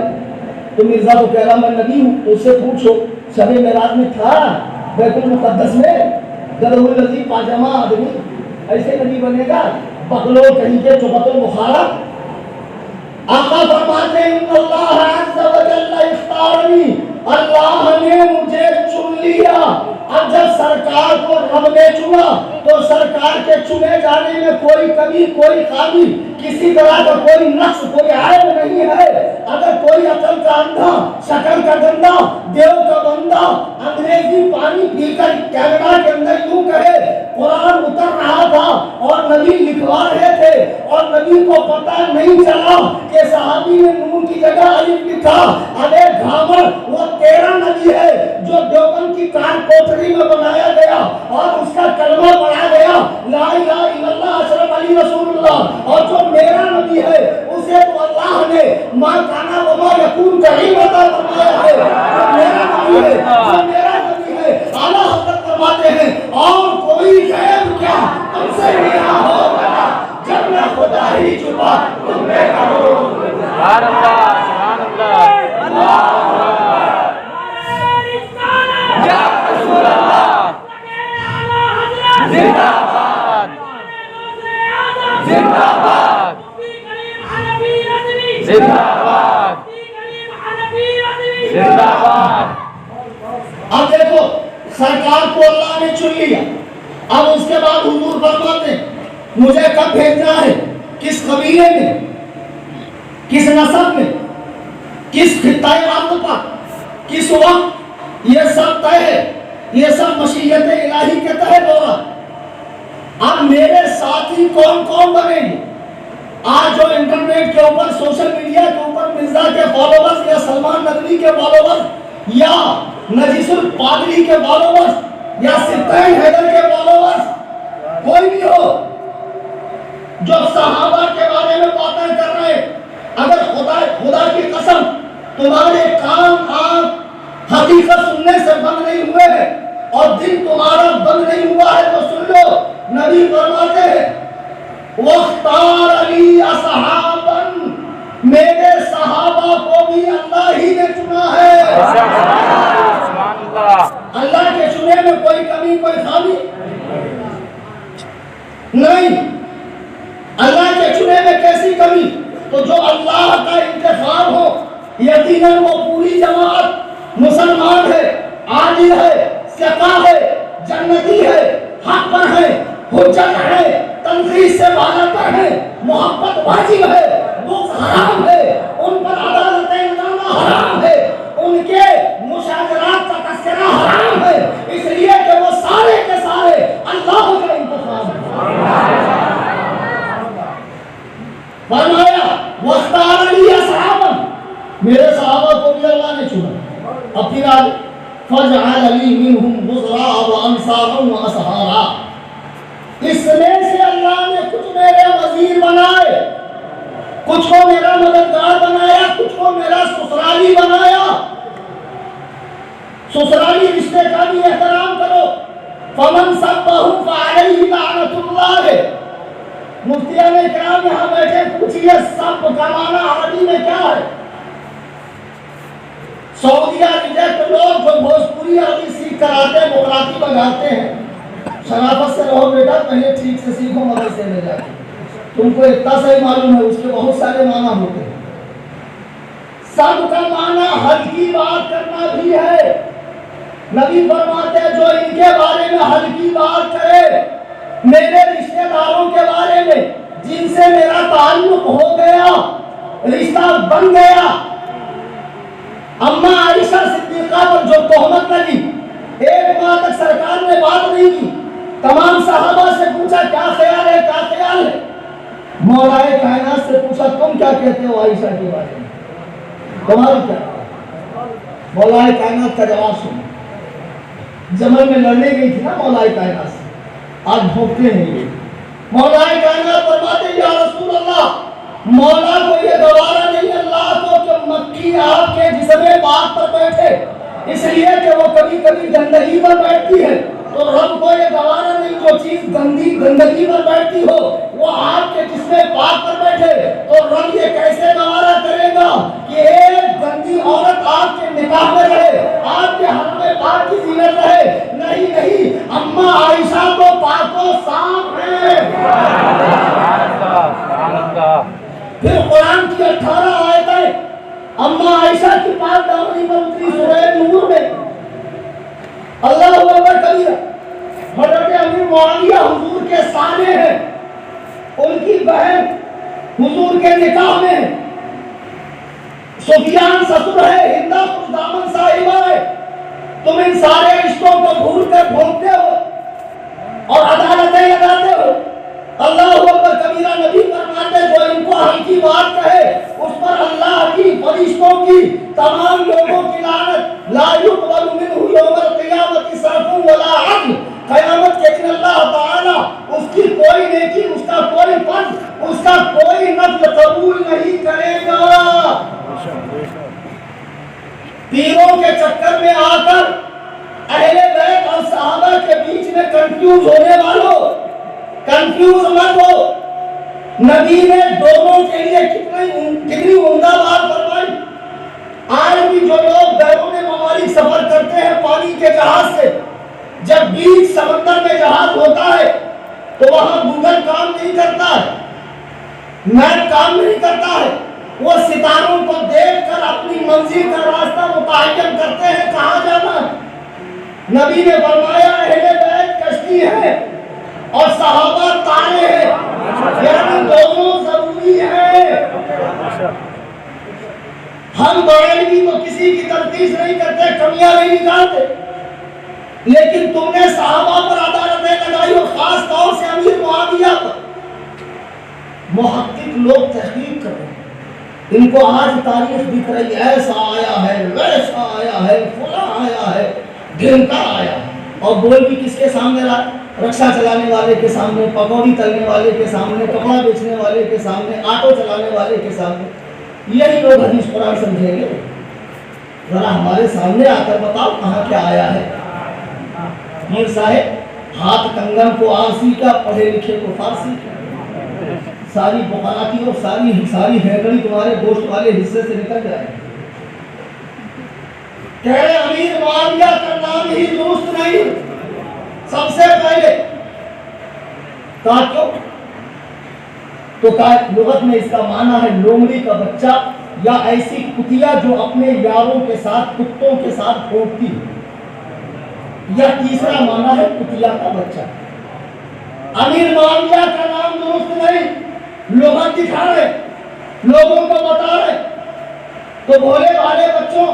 تو مرزا کو کہہ رہا میں نبی ہوں, تو اس سے پوچھو شب معراج میں تھا بیت المقدس میں گدھے الذی پاجامہ آدمی ایسے نبی بنے گا؟ بغلو کہیں کے چوبت البخارا. آقا فرماتے ہیں ان اللہ عز وجل اختارنی, اللہ نے مجھے چن لیا. اب جب سرکار کو رب نے چنا تو سرکار کے چنے جانے میں کوئی کمی کوئی خامی کسی طرح کا کوئی نقص کوئی عیب نہیں ہے. اگر کوئی عقل کا اندھا شکل کا گندا دیو کا بندہ انگریزی پانی پی کر کینیڈا کے اندر یوں کہے قرآن اتر رہا تھا اور نبی لکھوا رہے تھے اور نبی کو پتہ نہیں چلا کہ صحابی نے نون کی جگہ الف لکھا, ارے گھامر وہ تیرا نبی ہے جو دیوبند کی کان کوٹری میں بنایا گیا اور اس کا کلمہ پڑھا گیا لا الہ الا اللہ اشرف علی رسول اللہ, اور جو میرا نبی ہے اسے تو اللہ نے ما کانا وما یکون کریم عطا فرمایا ہے. میرا نبی ہے جو میرا نبی ہے اعلیٰ حضرت فرماتے ہیں اور کوئی غیب کیا تم سے میرا ہوگا جب میں خدا ہی چھپا تم میں کرو. سبحان اللہ سبحان اللہ یا رسول اللہ زندہ باد زندہ باد زندہ باد زندہ باد. اب دیکھو سرکار کو اللہ نے چن لیا. اب اس کے بعد حضور فرماتے ہیں مجھے کب بھیجنا ہے, کس قبیلے میں, کس نسب میں, کس خطۂ ارض پر, کس وقت, یہ سب طے ہے, یہ سب مشیت الہی کے تحت ہوگا. اب میرے ساتھی کون کون بنے گے؟ آج جو انٹرنیٹ کے اوپر سوشل میڈیا کے اوپر مرزا کے فالوورز یا سلمان ندوی کے فالوورز یا نجیس الپادری کے فالوورز یا سبطین حیدر کے فالوورز کوئی بھی ہو جو صحابہ کے بارے میں باتیں کر رہے, اگر خدا کی قسم تمہارے کان آنکھ حقیقت سننے سے بند نہیں ہوئے ہیں اور دل تمہارا بند نہیں ہوا ہے تو سن لو. نبی فرماتے ہیں وَاخْتَارَ لِي أَصْحَابًا, میرے صحابہ کو بھی اللہ ہی نے چنا ہے. اللہ کے چنے میں کوئی کمی کوئی خامی نہیں. اللہ کے چنے میں کیسی کمی؟ تو جو اللہ کا انتخاب ہو یقیناً وہ پوری جماعت مسلمان ہے, عادل ہے, ثقہ ہے, جنتی ہے, حق پر ہے, حجت ہے, تنقید سے بالا تر ہے, محبت واجب ہے, بغض حرام ہے, ان پر عدالت ادامہ حرام ہے, ان کے مشاجرات کا تذکرہ حرام ہے, اس لیے کہ وہ سارے کے سارے اللہ کا انتخاب ہے. فرمایا وَاخْتَارَ لِي أَصْحَابًا, میرے صحابہ کو بھی اللہ نے چنا. اب پھر آگے فَجْعَلَ لِي مِنْهُمْ بُزْرَاءَ وَأَنْصَارًا وَأَصْحَارًا, اس میں سے اللہ نے کچھ میرے وزیر بنائے, کچھ کو میرا مددگار بنایا, کچھ کو میرا سسرالی بنایا. سسرالی رشتے کا بھی احترام کرو. فَمَنْ سَبَّهُ فَعَلَيْهِ لَعْنَةُ اللَّهِ. مفتیان کرام یہاں بیٹھے پوچھئے سب کا معنی عربی میں کیا ہے؟ سعودیہ ریجیکٹ لوگ جو بھوجپوری عربی سیکھ کر آتے ہیں مغراتی بجاتے ہیں, شرافت سے رہو بیٹا, پہلے ٹھیک سے سیکھو مدرسے میں جا کے, تم کو اتنا صحیح معلوم ہے, اس کے بہت سارے معنی ہوتے ہیں. سب کا معنی حل کی بات کرنا بھی ہے. نبی فرماتے ہیں جو ان کے بارے میں حل کی بات کرے, میرے رشتہ داروں کے بارے میں جن سے میرا تعلق ہو گیا, رشتہ بن گیا. اماں عائشہ صدیقہ پر جو تہمت لگی, ایک ماہ تک سرکار نے بات نہیں کی, تمام صحابہ سے پوچھا کیا خیال ہے کیا خیال ہے. مولا کائنات سے پوچھا تم کیا کہتے ہو عائشہ کے بارے میں, تمہاری کیا؟ مولا کائنات کا جواب سنو. جمل میں لڑنے گئی تھی نا مولا کائنات سے, آج بھوکتے نہیں گئے. مولا کائنات فرماتے یا رسول اللہ, مولا کو یہ گوارا نہیں اللہ کو کہ مکھی آپ کے جسم پاک پر بیٹھے, اس لیے کہ وہ کبھی کبھی گندگی پر بیٹھتی ہے, تو رب کو یہ گوارا نہیں جو چیز گندگی پر بیٹھتی ہو وہ آپ کے جسم پاک پر بیٹھے. تو رب یہ کیسے گوارا کرے گا کہ ایک گندی عورت آپ کے نکاح میں رہے, آپ کے حرم پاک کی زینت رہے؟ نہیں, اماں عائشہ تو پاک و صاف ہے. پھر قرآن کی 18 آیتیں اماں عائشہ کی پاک دامنی پر اتری سورہ نور میں. اللہ اکبر. سفیان سسر ہے، ہندا خوشدامن صاحبہ ہے. تم ان سارے رشتوں کو بھول کر بھولتے ہو اور عدالتیں لگاتے ہو. اللہ اکبر کبیرہ. نبی فرماتے جو ان کو ہلکی بات کہے اس پر اللہ کی، فرشتوں کی، تمام لوگوں کی لعنت. لا يقبل منه يوم القیامت صرف ولا عدل. قیامت کے دن اللہ تعالی اس کی کوئی نیکی، اس کا کوئی فضل، اس کا کوئی نفل قبول نہیں کرے گا. پیروں کے چکر میں آ کر اہل بیت اور صحابہ کے بیچ میں کنفیوز ہونے والوں، کنفیوز مت ہو. نبی نے دونوں کے لیے کتنی عمدہ بات فرمائی. آج بھی جو لوگ بیرون ممالک سفر کرتے ہیں پانی کے جہاز سے، جب بیچ سمندر میں جہاز ہوتا ہے تو وہاں گوگل کام نہیں کرتا ہے، میپ کام نہیں کرتا ہے. وہ ستاروں کو دیکھ کر اپنی منزل کا راستہ متعین کرتے ہیں کہاں جانا ہے. نبی نے فرمایا اہل بیت کشتی ہے اور صحابہ تارے ہیں، یعنی دونوں ضروری ہیں. ہم بڑھائی تو کسی کی تفتیش نہیں کرتے، کمیاں نہیں نکالتے، لیکن تم نے صحابہ پر عدالتیں لگائی اور خاص طور سے امیر معاویہ پر. محقق لوگ تحقیق کر رہے ہیں، ان کو آج تاریخ دکھ رہی ہے، ایسا آیا ہے، ویسا آیا ہے، فلاں آیا ہے، ڈھمکا آیا ہے. اور بول بھی کس کے سامنے رہا؟ رکشا چلانے والے کے سامنے، پکوڑی تلنے والے کے سامنے، کپڑا بیچنے والے کے سامنے، آٹو چلانے والے کے سامنے. یہی لوگ حدیث قرآن سمجھیں گے. ذرا ہمارے سامنے آ کر بتاؤ کہاں کیا آیا ہے. پیر صاحب ہاتھ کنگن کو آرسی کا، پڑھے لکھے کو فارسی کا. ساری بخاراتی اور ساری ہیگڑی تمہارے گوشت والے حصے سے نکل جائے. کہے امیر معاویہ کا نام ہی درست نہیں. سب سے پہلے کہا کیوں؟ تو کہا لغت میں اس کا معنی ہے لومڑی کا بچہ یا ایسی کتیا جو اپنے یاروں کے ساتھ، کتوں کے ساتھ پھونکتی ہے. یا تیسرا معنی ہے کتیا کا بچہ. امیر معاویہ کا نام درست نہیں. لغت دکھا رہے، لوگوں کو بتا رہے. تو بھولے بھالے بچوں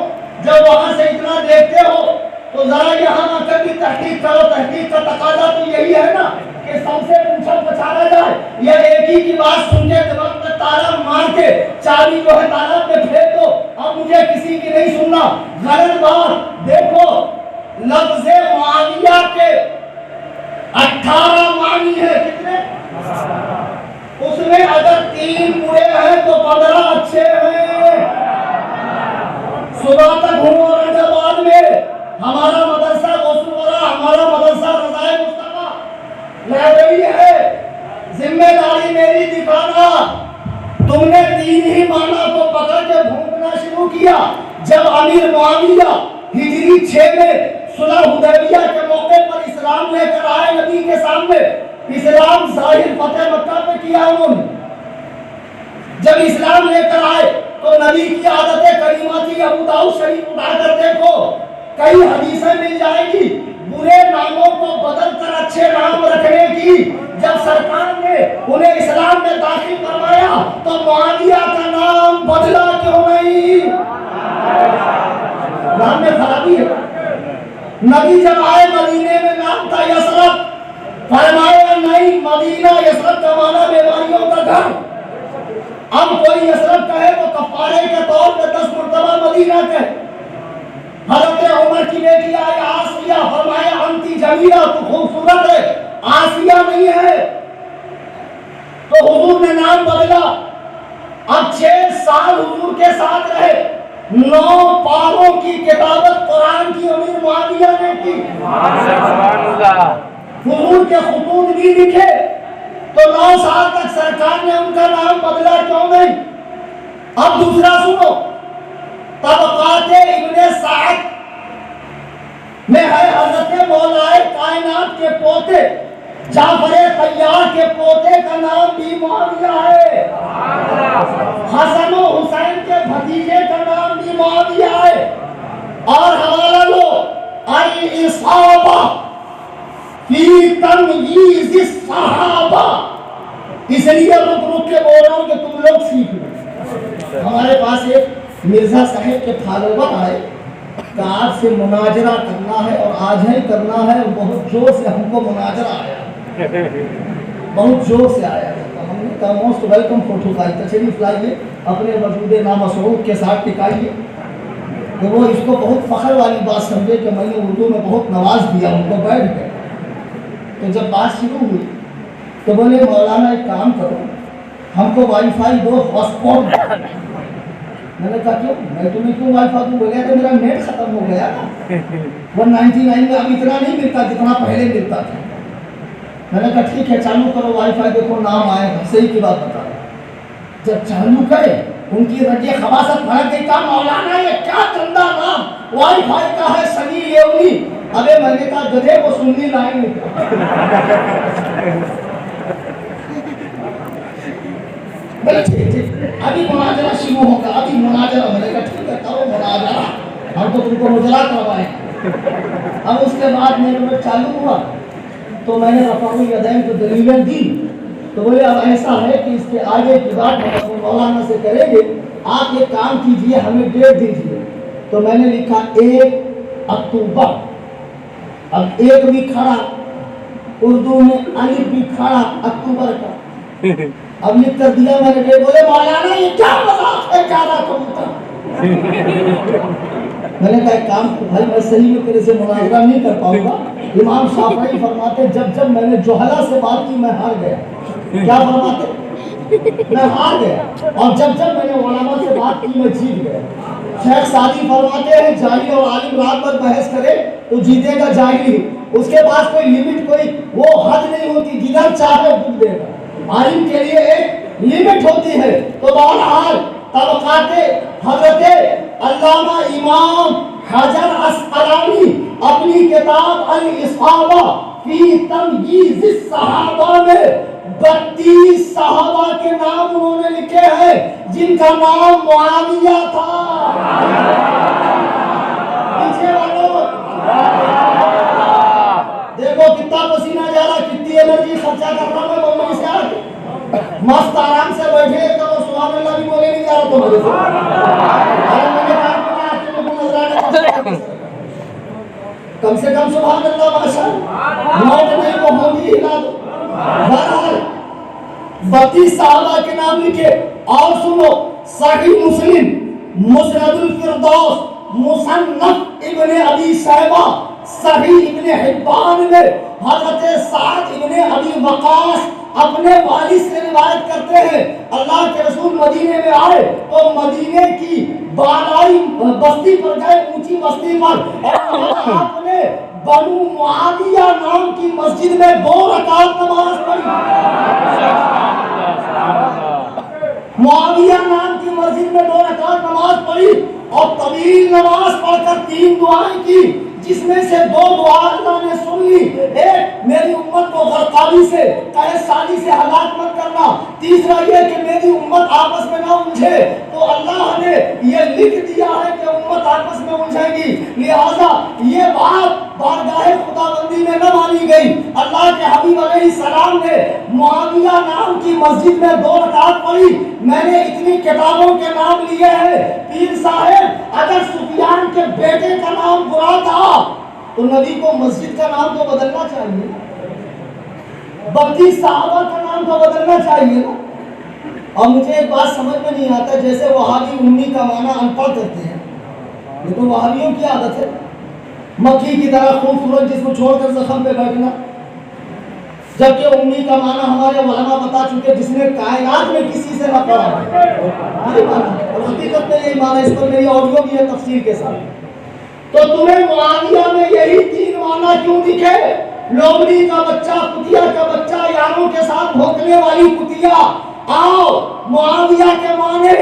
جب وہاں سے اتنا دیکھتے ہو تو ذرا یہاں آ کر بھی تحقیق کرو. تحقیق کا تقاضا تو یہی ہے نا کہ سب سے پوچھا پچھانا جائے، یا ایک ہی کی بات سن کے دماغ میں تالا مار کے چابی جو ہے تالاب میں پھینک دو، اب مجھے کسی کی نہیں سننا. غلط بات. دیکھو لفظ معاویہ کے 18 معنی ہے. کتنے؟ اس میں اگر 3 برے ہیں تو 15 اچھے ہیں. صبح تک ہوں اورنگ آباد میں ہمارا مدرسہ غسل، ہمارا مدرسہ رضائے مصطفیٰ لائبریری ہے. ذمہ داری میری دکھانا. تم نے 3 ہی معنی کو پکڑ کے بھونکنا شروع کیا. جب امیر معاویہ ہجری 6 میں صلح حدیبیہ کے موقع پر اسلام لے کر آئے نبی کے سامنے، اسلام ظاہر فتح مکہ پہ کیا انہوں نے. جب اسلام لے کر آئے تو نبی کی عادت کریمہ تھی. ابو داؤد شریف اٹھا کر دیکھو، کئی حدیثیں مل جائے گی برے ناموں کو بدل کر اچھے نام رکھنے کی. جب سرکار نے انہیں اسلام میں داخل کروایا تو معاویہ کا نام بدلا کیوں نہیں؟ نام میں خرابی ہے. نبی جب آئے مدینے میں نام تھا یثرب، فرمایا نہیں، مدینہ یثرب کا معنی بیماریوں کا گھر. اب کوئی یثرب کہے تو کفارے کے طور پہ 10 مرتبہ مدینہ کہے. حضرت عمر کی بیٹی آئی آسیہ، فرمایا انتی جمیلہ، تو خوبصورت ہے، آسیہ نہیں ہے. تو حضور نے نام بدلا. اب 6 سال حضور کے ساتھ رہے. 9 پاروں کی کتابت قرآن کی امیر معاویہ نے کی. حضور کے خطوط بھی لکھے. تو 9 سال تک سرکار نے ان کا نام بدلا کیوں نہیں؟ اب دوسرا سنو، طبقات ابن سعد میں ہے حضرت مولا کائنات کے پوتے جعفر طیار کے پوتے کا نام بھی معاویہ ہے. حسن و حسین کے بھتیجے کا نام بھی معاویہ ہے. اور حوالہ لو الاصابہ فی تمییز الصحابہ. اس لیے رک کے بول رہا ہوں کہ تم لوگ سیکھ لو. ہمارے پاس ایک مرزا صاحب کے فالوور آئے کہ آپ سے مناظرہ کرنا ہے اور آج ہی کرنا ہے، اور بہت زور سے ہم کو مناظرہ آیا، بہت زور سے آیا۔ ہم نے کہا موسٹ ویلکم، فوٹو کا تشریف لائیے، اپنے وجود نامسعود کے ساتھ ٹکائیے۔ کہ وہ اس کو بہت فخر والی بات سمجھے کہ میں نے اردو میں بہت نواز دیا ان کو، بیٹھ گئے۔ تو جب بات شروع ہوئی تو بولے مولانا ایک کام کرو، ہم کو وائی فائی دو، ہاٹ اسپاٹ۔ میں نے کہا کیوں؟ میں تمہیں کیوں وائی فائی دوں؟ بولے کہ میرا نیٹ ختم ہو گیا نا، 199 میں اب اتنا نہیں ملتا جتنا پہلے ملتا تھا۔ میں نے کہا ٹھیک ہے چالو کرو وائی فائی، دیکھو نام آئے گا، صحیح کی بات بتا رہا۔ جب چالو کرے ان کی رجے خباست بھڑک گئی، کہا مولانا یہ کیا گندا نام وائی فائی کا ہے، سنی لیونی۔ ابے میں نے کہا گدھے کو سنی لائن نکلا۔ ابھی مناظرہ شروع ہوگا، ابھی مناظرہ۔ میں نے کہا ٹھیک ہے کرو مناظرہ، ہم تو تم کو مجرا کروائیں۔ اب اس کے بعد نیٹ ورک چالو ہوا تو میں نے رفع الیدین کو دلیلیں دی، تو بولے اب ایسا ہے کہ اس کے آگے کی بات ہم اپنے مولانا سے کریں گے، آپ ایک کام کیجئے ہمیں ڈیٹ دیجئے۔ تو میں نے لکھا 1 اکتوبر، اب ایک بھی کھڑا، اردو میں الف بھی کھڑا اکتوبر کا، اب لکھ کر دیا میں نے ڈیٹ۔ بولے مولانا یہ کیا مذاق ہے، کیا رہا کبوتر۔ میں نے کہا ایک کام بھائی میں صحیح میں تیرے سے مناظرہ نہیں کر پاؤں گا۔ امام شافعی فرماتے جب میں نے جوہلا سے بات کی میں ہار گیا۔ کیا فرماتے؟ میں ہار گیا، اور جب میں نے علماء سے بات کی میں جیت گیا۔ شیخ سعدی فرماتے ہیں جاہل اور عالم رات بھر بحث کرے تو جیتے گا جاہل ہی، اس کے پاس کوئی لیمٹ، کوئی وہ حد نہیں ہوتی، جدھر چاہے ڈوب دے گا۔ عالم کے لیے ایک لیمٹ ہوتی ہے۔ تو بہرحال طبقات حضرت علامہ امام حجر عسقلانی اپنی کتاب الاصابہ فی تمییز الصحابہ میں 32 صحابہ کے نام انہوں نے لکھے ہیں جن کا نام معاویہ تھا۔ پیچھے والوں دیکھو کتنا پسینہ جا رہا، کتنی انرجی خرچہ کر رہا میں بمبئی سے آ کے، مست آرام سے بیٹھے تو سبحان اللہ بھی بولے نہیں جا رہا تو مجھے کم سے کم سبحان اللہ ماشاء موت نہیں تو ہوگی ہی نہ۔ بہرحال 32 صحابہ کے نام لکھے، اور سنو صحیح مسلم، مسند الفردوس، مصنف ابن ابی شیبہ، صحیح ابن حبان میں حضرت سعد ابن ابی وقاص اپنے والد سے روایت کرتے ہیں اللہ کے رسول مدینے میں آئے تو مدینے کی بالائی بستی پر گئے، اونچی بستی پر، اور آپ نے بنو معاویہ نام کی مسجد میں 2 رکعت نماز پڑھی۔ معاویہ نام کی مسجد میں 2 رکعت نماز پڑھی اور طویل نماز پڑھ کر 3 دعائیں کی، جس میں سے 2 دعا اللہ نے سن لی۔ ایک میری امت کو غرقابی سے قحط سالی سے ہلاک مت کرنا، تیسرا یہ کہ میری امت آپس میں نہ الجھے، تو اللہ نے یہ لکھ دیا ہے کہ امت آپس میں الجھے گی، لہذا یہ بات بارگاہ خداوندی میں نہ مانی گئی۔ اللہ کے حبیب علیہ السلام نے معاویہ نام کی مسجد میں 2 رکعت پڑھی۔ میں نے اتنی کتابوں کے نام لیے ہیں، پیر صاحب اگر سفیان کے بیٹے کا نام برا تھا تو نبی کو مسجد کا نام تو بدلنا چاہیے، 32 صحابہ کا نام تو بدلنا چاہیے نا۔ اور مجھے ایک بات سمجھ میں نہیں آتا، جیسے وہابی امی کا معنی ان پڑھ کرتے ہیں، یہ تو وہابیوں کی عادت ہے، مکھی کی طرح خوبصورت جسم چھوڑ کر زخم پہ بیٹھنا، جبکہ امی کا معنی ہمارے علماء بتا چکے جس نے کائنات میں کسی سے نہ پڑھا، یہ معنی اور حقیقت میں یہی معنی، اس پر میری آڈیو بھی ہے تفسیر کے ساتھ۔ تو تمہیں معاویہ میں یہی 3 معنی کیوں دکھے؟ لومڑی کا بچہ، کتیا کا بچہ، یاروں کے ساتھ بھونکنے والی کتیا۔ آؤ معاویہ کے معنی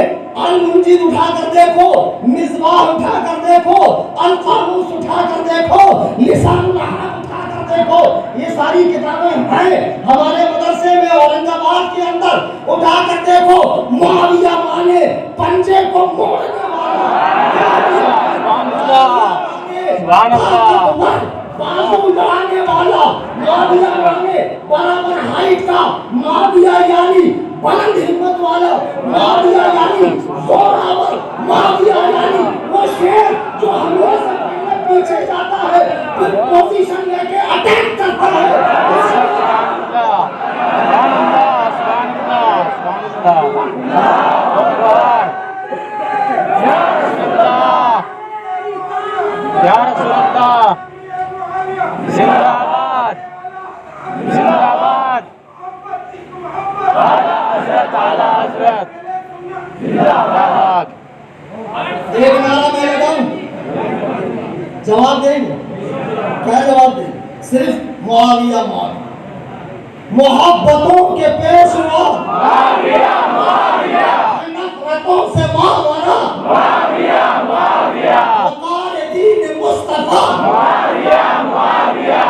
المنجد اٹھا کر دیکھو، مصباح اٹھا کر دیکھو، القاموس اٹھا کر دیکھو، لسان العرب اٹھا کر دیکھو، یہ ساری کتابیں ہیں ہمارے مدرسے میں اورنگ آباد کے اندر، اٹھا کر دیکھو۔ معاویہ معنی پنجے کو موڑنے والا، بازو لڑانے والا، معاویہ معنی برابر ہائٹ کا، معاویہ یعنی بلند ہمت والا معاویہ یعنی زوراور معاویہ یعنی وہ شیر جو حملے سے پہلے پیچھے جاتا ہے پھر پوزیشن لے کے اٹیک کرتا ہے. یا رسول اللہ زندہ باد زندہ باد اعلیٰ حضرت زندہ باد. ایک نعرہ میں لگاؤں جواب دیں گے کیا جواب دیں صرف معاویہ معاویہ محبتوں کے پیشوا معاویہ معاویہ نفرتوں سے ماورا معاویہ معاویہ وقار دین مصطفیٰ معاویہ معاویہ.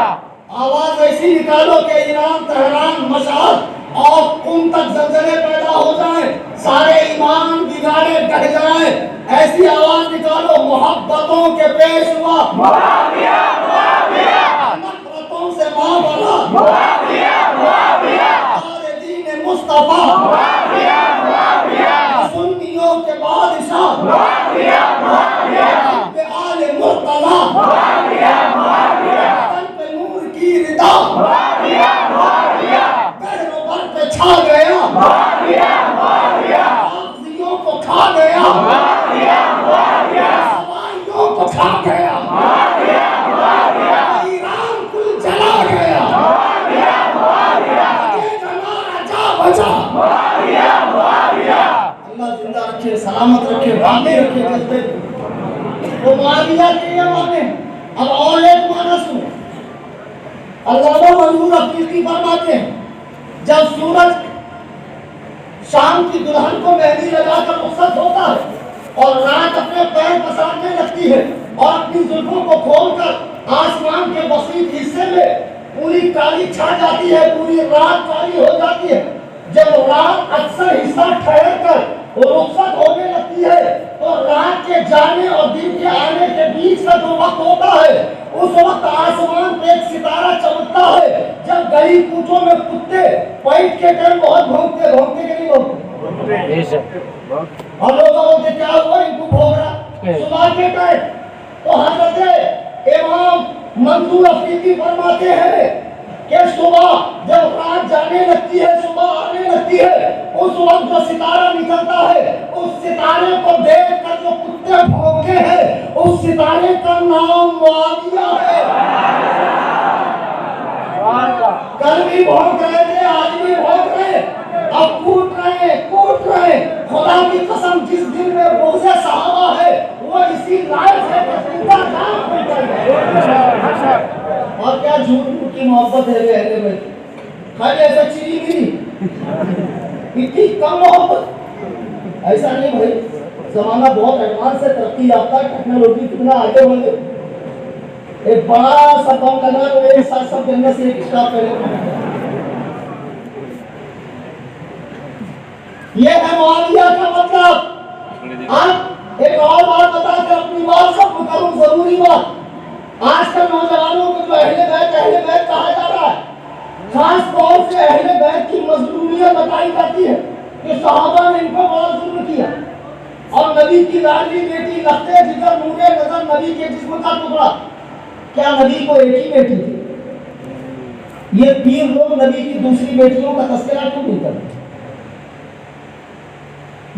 آواز ایسی نکالو کہ ایران تہران مشہد اور قم تک زلزلے پیدا ہو جائیں سارے ایمان بگاڑے ڈہ جائیں ایسی آواز نکالو محبتوں کے پیشوا معاویہ معاویہ نفرتوں سے ماورا معاویہ معاویہ وقار دین مصطفیٰ معاویہ معاویہ سنیوں کے بادشاہ معاویہ معاویہ آل مرتضیٰ معاویہ معاویہ قلب نور کی ردا معاویہ معاویہ بحر و بر پہ چھا گیا معاویہ معاویہ حافظیوں کو کھا گیا معاویہ معاویہ سوائیوں کو کھا گیا معاویہ معاویہ ایران کل جلا گیا معاویہ معاویہ یہ جنارہ جا بچا معاویہ معاویہ. اللہ زندہ رکھے سلامت رکھے باقی رکھے جذبے وہ معاویہ کے یہ معنی. اب اور ایک معنی سنیں علامہ منظور افریقی فرماتے ہیں جب سورج شام کی دلہن کو مہندی لگا کر رخصت ہوتا ہے اور رات اپنے پیر پسارنے لگتی ہے اور اپنی زلفوں کو کھول کر آسمان کے وسیع حصے میں پوری کالی چھا جاتی ہے پوری رات کالی ہو جاتی ہے جب رات اکثر حصہ ٹھہر کر رخصت ہونے لگتی ہے تو رات کے جانے اور دن کے آنے کے بیچ کا جو وقت ہوتا ہے اس وقت آسمان پہ ایک ستارہ چمکتا ہے جب گلی کوچوں میں کتے پیٹ کے ٹائم بہت بھونکتے بھونکتے کہ نہیں بھونکتے اور لوگ بولتے کیا ہوا ان کو بھوگ رہا صبح کے ٹائم تو حضرت امام منظور افریقی فرماتے ہیں کہ صبح جب رات جانے لگتی ہے صبح آنے لگتی ہے اس وقت جو ستارہ نکلتا ہے اس ستارے کو دیکھ کر جو کتے بھونکتے ہیں اس ستارے کا نام معاویہ ہے. کل بھی بھونک رہے تھے آج بھی بھونک رہے اب کوٹ رہے خدا کی قسم جس دل میں بغض صحابہ ہے وہ اسی لائق ہے کہ ان کا نام نکل جائے. اور کیا جھوٹ کی محبت ہے اہل بیت خالی ایسا چیری گری اتنی کم محبت ایسا نہیں بھائی زمانہ بہت ایڈوانس ہے ترقی یافتہ ٹیکنالوجی کتنا آگے بڑھ گئی ایک بڑا سا بم لگا تو ایک ساتھ سب جنگل سے ایک اسٹاپ پہلے یہ ہے معاویہ کا مطلب. اب ایک اور بات بتا کر اپنی بات ختم کروں ضروری بات آج کل نوجوانوں کو جو اہل بیت کہا جا رہا ہے خاص طور سے اہل بیت کی مظلومیت بتائی جاتی ہے کہ صحابہ نے ان کو بڑا ظلم کیا اور نبی کی لاڈلی بیٹی لختے جگر نور نظر نبی کے جسم کا ٹکڑا. کیا نبی کو ایک ہی بیٹی تھی؟ یہ پیر لوگ نبی کی دوسری بیٹیوں کا تذکرہ کیوں نہیں کرتے؟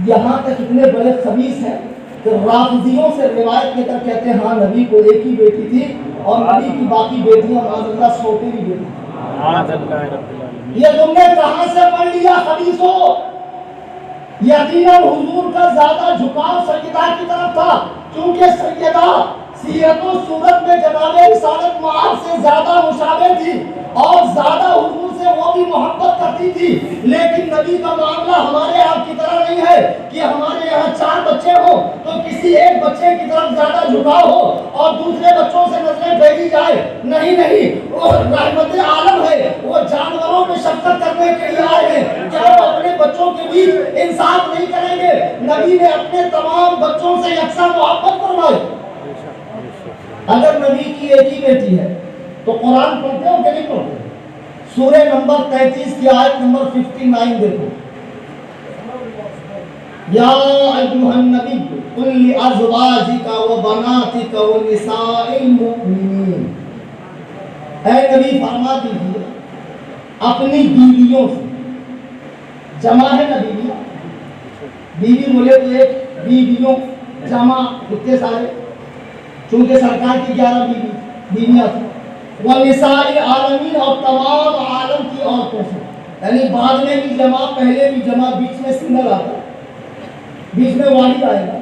یہاں تک اتنے بڑے خبیث ہیں کہ رافضیوں سے روایت کے کر کہتے ہیں ہاں نبی کو ایک ہی بیٹی تھی اور نبی کی باقی بیٹیاں معاذ اللہ سوتی بھی بیٹی تھی. یہ تم نے کہاں سے پڑھ لیا خبیثوں؟ یقیناً حضور کا زیادہ جھکاؤ سیدہ کی طرف تھا کیونکہ سیدہ سیرت و صورت میں جناب رسالت معاذ سے زیادہ مشابہ تھی اور زیادہ حضور سے وہ بھی محبت کرتی تھی. لیکن نبی کا معاملہ ہمارے آپ کی طرح نہیں ہے کہ ہمارے یہاں 4 بچے ہوں تو کسی ایک بچے کی طرف زیادہ جھکاؤ ہو اور دوسرے بچوں سے نظریں پھیری جائے. نہیں وہ رحمت عالم ہے وہ جانوروں میں شفقت کرنے کے لیے آئے ہیں. کیا وہ اپنے بچوں کے بیچ انصاف نہیں کریں گے؟ نبی نے اپنے تمام بچوں سے یکساں محبت فرمائی. اگر نبی کی ایک ہی بیٹی ہے تو قرآن پڑھتے ہو کہ نہیں پڑھتے؟ سورہ نمبر 33 کی آیت نمبر 59 دیکھو یا ایھا النبی قل لازواجک وبناتک ونساء المؤمنین، اے نبی فرما دیجیے اپنی بیویوں سے، جمع ہے نا بیوی، بیوی بولے تو ایک، بیویوں جمع کتنے سارے، چونکہ سرکار کی 11 بیویاں تھیں، ونساء العالمین اور تمام عالم کی عورتوں سے، یعنی بعد میں بھی جمع، پہلے بھی جمع، بیچ میں سنگل آتا، بیچ میں واحد آئے گا۔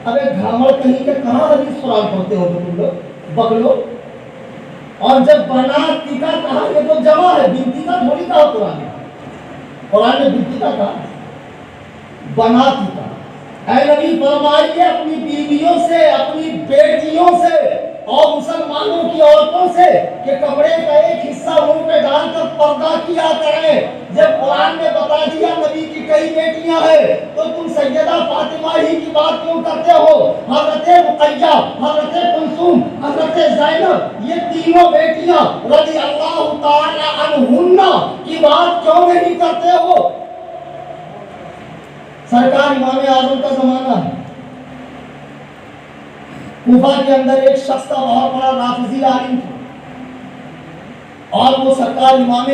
اب ایک گھامڑ کہیں کہ کہاں حدیث قرآن پڑھتے ہو تم لوگ بکلو، اور جب بناتی کا کہا یہ تو جمع ہے، بنتی کا تھوڑی کہا قرآن نے، قرآن نے بنتی کا کہا، بناتی کا۔ اے نبی فرمائیے اپنی بیویوں سے، اپنی بیٹیوں سے اور مسلمانوں کی عورتوں سے کہ کپڑے کا ایک حصہ منہ پہ ڈال کر پردہ کیا کریں۔ جب قرآن نے بتا دیا نبی کی کئی بیٹیاں ہیں تو تم سیدہ فاطمہ ہی کی بات کیوں کرتے ہو؟ حضرت رقیہ، حضرت کلثوم، حضرت زینب، یہ تینوں بیٹیاں رضی اللہ تعالی عنہن کی بات کیوں نہیں کرتے ہو؟ سرکار امام اعظم کا زمانہ ہے، کوفہ کے اندر ایک شخص تھا، بہت بڑا رافضی عالم تھا، اور وہ سرکار امام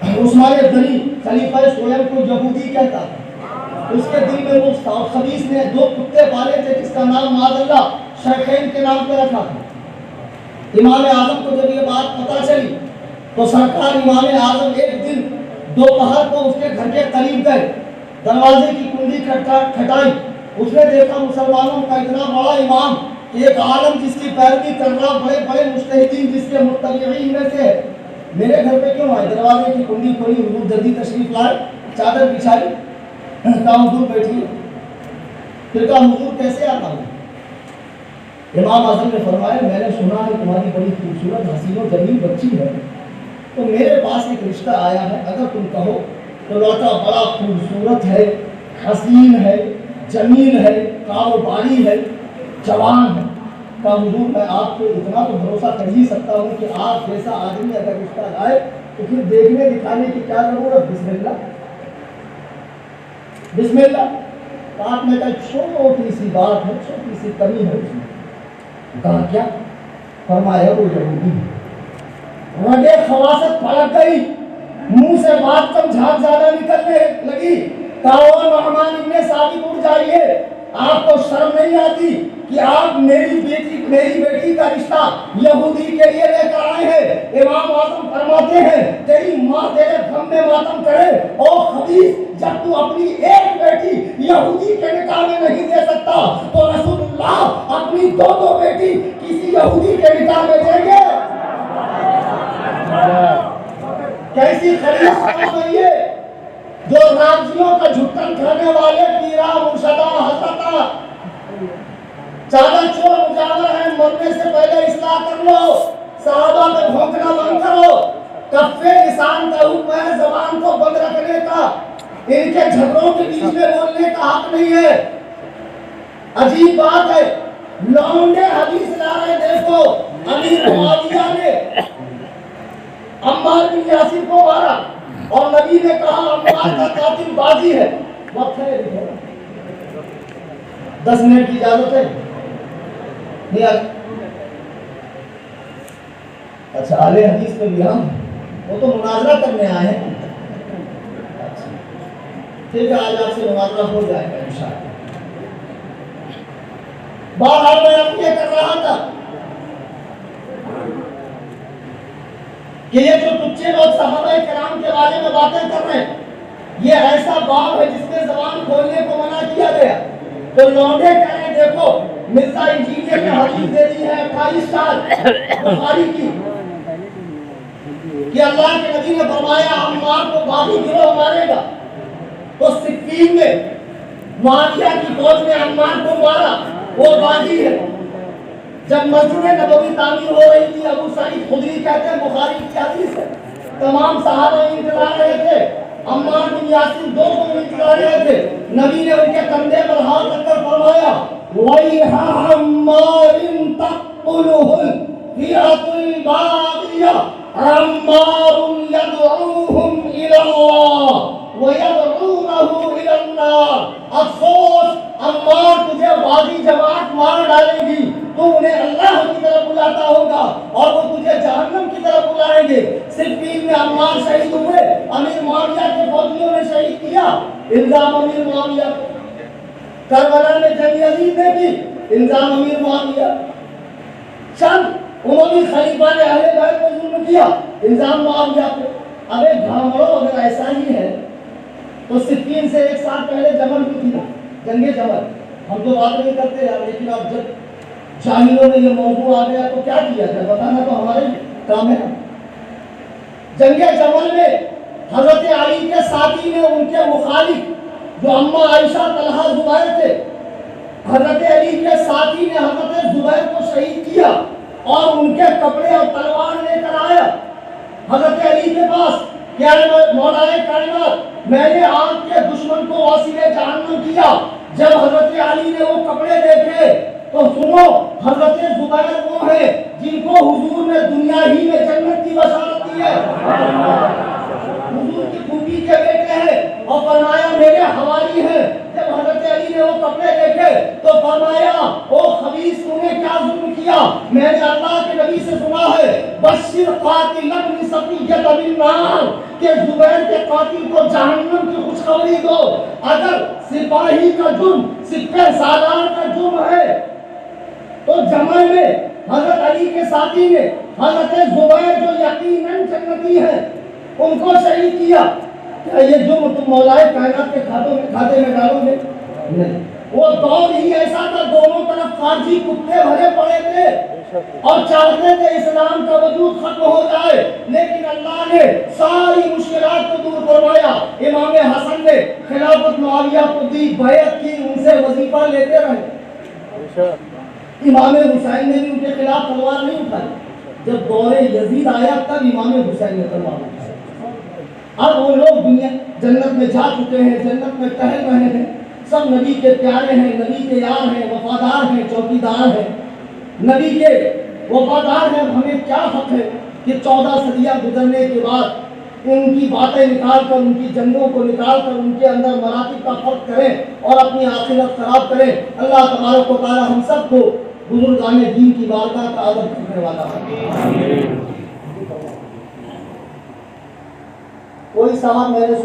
عثمان غنی خلیفہ سویم کو یہودی کہتا تھا۔ اس کے دل میں روز تھا، اور خبیث نے 2 کتے پالے تھے جس کا نام معاذ اللہ شیخین کے نام پہ رکھا تھا۔ امام اعظم کو جب یہ بات پتہ چلی تو سرکار امام اعظم ایک دن دوپہر کو اس کے گھر کے قریب گئے، دروازے کی کنڈی کھٹائی، اس نے دیکھا مسلمانوں کا اتنا بڑا امام، ایک عالم جس کی پیروی کر رہا، بڑے بڑے مجتہدین جس کے متبعین میں سے، میرے گھر پہ کیوں آئے؟ دروازے کی کنڈی کھولی، حضور جلدی تشریف لائے، چادر بچھائی، کہا حضور بیٹھیے۔ پھر کہا حضور کیسے آتا ہوں؟ امام اعظم نے فرمایا میں نے سنا ہے تمہاری بڑی خوبصورت حسین و جمیل بچی ہے، تو میرے پاس ایک رشتہ آیا ہے، اگر تم کہو تو لڑکا بڑا خوبصورت ہے، حسین ہے، جمیل ہے، کاروباری ہے، جوان ہے۔ کہا حضور میں آپ کو اتنا تو بھروسہ کر ہی سکتا ہوں کہ آپ جیسا آدمی اگر رشتہ لائے تو پھر دیکھنے دکھانے کی کیا ضرورت؟ بسم اللہ، بسم اللہ۔ آپ نے کہا چھوٹی سی بات ہے، چھوٹی سی کمی ہے اس میں۔ کہا کیا؟ فرمایا وہ یہودی ہے۔ رگے خواصت پھڑک گئی، منہ سے بات کم جھاگ زیادہ نکلنے لگی۔ کہا نعمان ابن ثابت اٹھ جائیے، آپ کو شرم نہیں آتی کہ آپ میری بیٹی کا رشتہ یہودی کے لیے لے کر آئے ہیں؟ امام اعظم فرماتے ہیں تیری ماں تیرے غم میں ماتم کرے، او خبیث، جب تو اپنی ایک بیٹی یہودی کے نکاح میں نہیں دے سکتا تو رسول اللہ اپنی 2 بیٹی کسی یہودی کے نکاح میں دیں گے؟ کیسی خلیص قوم ہے یہ جو راضیوں کا جھٹن کھانے والے پیرا مرشدہ حضرتہ چادر چور مجاور ہیں، مرنے سے پہلے اصلاح کر لو، صحابہ میں بھونکنا بند کرو، کفے لسان کا حکم ہے زبان کو بند رکھنے کا، ان کے جھگڑوں کے بیچ میں بولنے کا حق نہیں ہے۔ عجیب بات ہے، لونڈے حدیث لا رہے، دیکھو امیر معاویہ نے عمار بن یاسر کو مارا اور نبی نے کہا عمار کا قاتل بازی ہے۔ وقت ہے 10 منٹ کی اجازت ہے؟ اچھا اہل حدیث میں بھی ہم وہ تو مناظرہ کرنے آئے ہیں، ٹھیک ہے آج آپ سے مناظرہ ہو جائے گا انشاءاللہ۔ بہرحال میں اب یہ کر رہا تھا کہ یہ جو تچھے لوگ صحابہ کرام کے بارے میں باتیں کر رہے ہیں، یہ ایسا باب ہے جس میں زبان کھولنے کو منع کیا گیا، تو لوڈے کہہ رہے دیکھو مرزا انجینئر نے حدیث دے دی ہے 28 سال بخاری کی کہ اللہ کے نبی نے فرمایا عمار کو باغی گروہ مارے گا، تو صفین میں معاویہ کی فوج نے عمار کو مارا، وہ باغی ہے۔ جب مسجد نبوی تعمیر ہو رہی تھی، ابو سعید خدری کہتے ہیں بخاری کی حدیث ہے، تمام صحابہ انتظار رہے تھے، عمار بن یاسر 2 کو انتظار رہے تھے، نبی نے ان کے کندھے پر ہاتھ رکھ کر فرمایا وَيْحَ عَمَّارٍ تَقْتُلُهُ الْفِئَةُ الْبَاغِيَةُ عَمَّارٌ يَدْعُوهُمْ إِلَى اللَّهِ وَيَدْعُونَهُ إِلَى النَّارِ باقی جماعت مار ڈالے گی تو انہیں اللہ کی طرف بلاتا ہوگا اور وہ تجھے جہنم کی طرف بلائیں گے۔ صفین میں عمار شہید ہوئے، امیر معاویہ کے فوجیوں نے شہید کیا، الزام امیر معاویہ۔ کربلا میں جنگ یزید نے کی، الزام امیر معاویہ۔ چند عموی خلیفہ نے اہل بیت کو ظلم کیا، الزام معاویہ پہ۔ اب ایک گھامڑو اگر ایسا ہی ہے تو صفین سے ایک سال پہلے جمل بھی تھی نا، جنگ جمل۔ ہم تو بات نہیں کرتے یار، لیکن اب جب جاہلوں میں یہ موضوع آ گیا تو کیا کیا جائے، بتانا تو ہمارے کام ہے۔ جنگ جمل میں حضرت علی کے ساتھی نے ان کے مخالف جو اما عائشہ طلحہ زبیر تھے، حضرت علی کے ساتھی نے حضرت زبیر کو شہید کیا اور ان کے کپڑے اور تلوار لے کر آیا حضرت علی کے پاس کہ اے مولا کائنات، میں نے آپ کے دشمن کو واسل جہنم کیا۔ جب حضرت علی نے وہ کپڑے دیکھے تو سنو، حضرت زبیر وہ ہیں جن کو حضور نے دنیا ہی میں جنت کی بشارت دی ہے، حضور کی پھوپھی کے بیٹے ہیں اور فرمایا میرے حوالی ہیں۔ جب حضرت علی نے وہ کپڑے دیکھے تو فرمایا او خبیث، تو نے کیا ظلم کیا؟ میں نے اللہ کے نبی سے سنا ہے بشر قاتل ابن صفیہ بالنار، کہ زبیر کے قاتل کو جہنم کی خوشخبری دو۔ اگر سپاہی کا جرم سپہ سالار کا جرم ہے تو جمل میں حضرت علی کے ساتھی نے حضرت زبیر جو یقیناً جنتی ہیں ان کو شہید کیا، کیا یہ جرم تم مولا کائنات کے کھاتے میں ڈالو گے؟ نہیں۔ وہ دور ہی ایسا تھا، دونوں طرف خارجی کتے بھرے پڑے تھے اور چاہتے تھے اسلام کا وجود ختم ہو جائے، لیکن اللہ نے ساری مشکلات کو دور فرمایا۔ امام حسن نے خلافت معاویہ کو دی، بیعت کی، ان سے وظیفہ لیتے رہے۔ امام حسین نے بھی ان کے خلاف تلوار نہیں اٹھائی، جب دور یزید آیا تب امام حسین نے تلوار اٹھائی۔ اب وہ لوگ دنیا جنت میں جا چکے ہیں، جنت میں ٹہل رہے ہیں، سب نبی کے پیارے ہیں، نبی کے یار ہیں، وفادار ہیں، چوکیدار ہیں، نبی کے وفادار ہیں۔ ہمیں کیا حق ہے کہ 14 صدیاں گزرنے کے بعد ان کی باتیں نکال کر، ان کی جنگوں کو نکال کر ان کے اندر مراتب کا فرق کریں اور اپنی آخرت خراب کریں۔ اللہ تبارک و تعالی ہم سب کو بزرگان دین کی بارگاہ کا ادب کرنے والا ہے۔ کوئی صاحب میں نے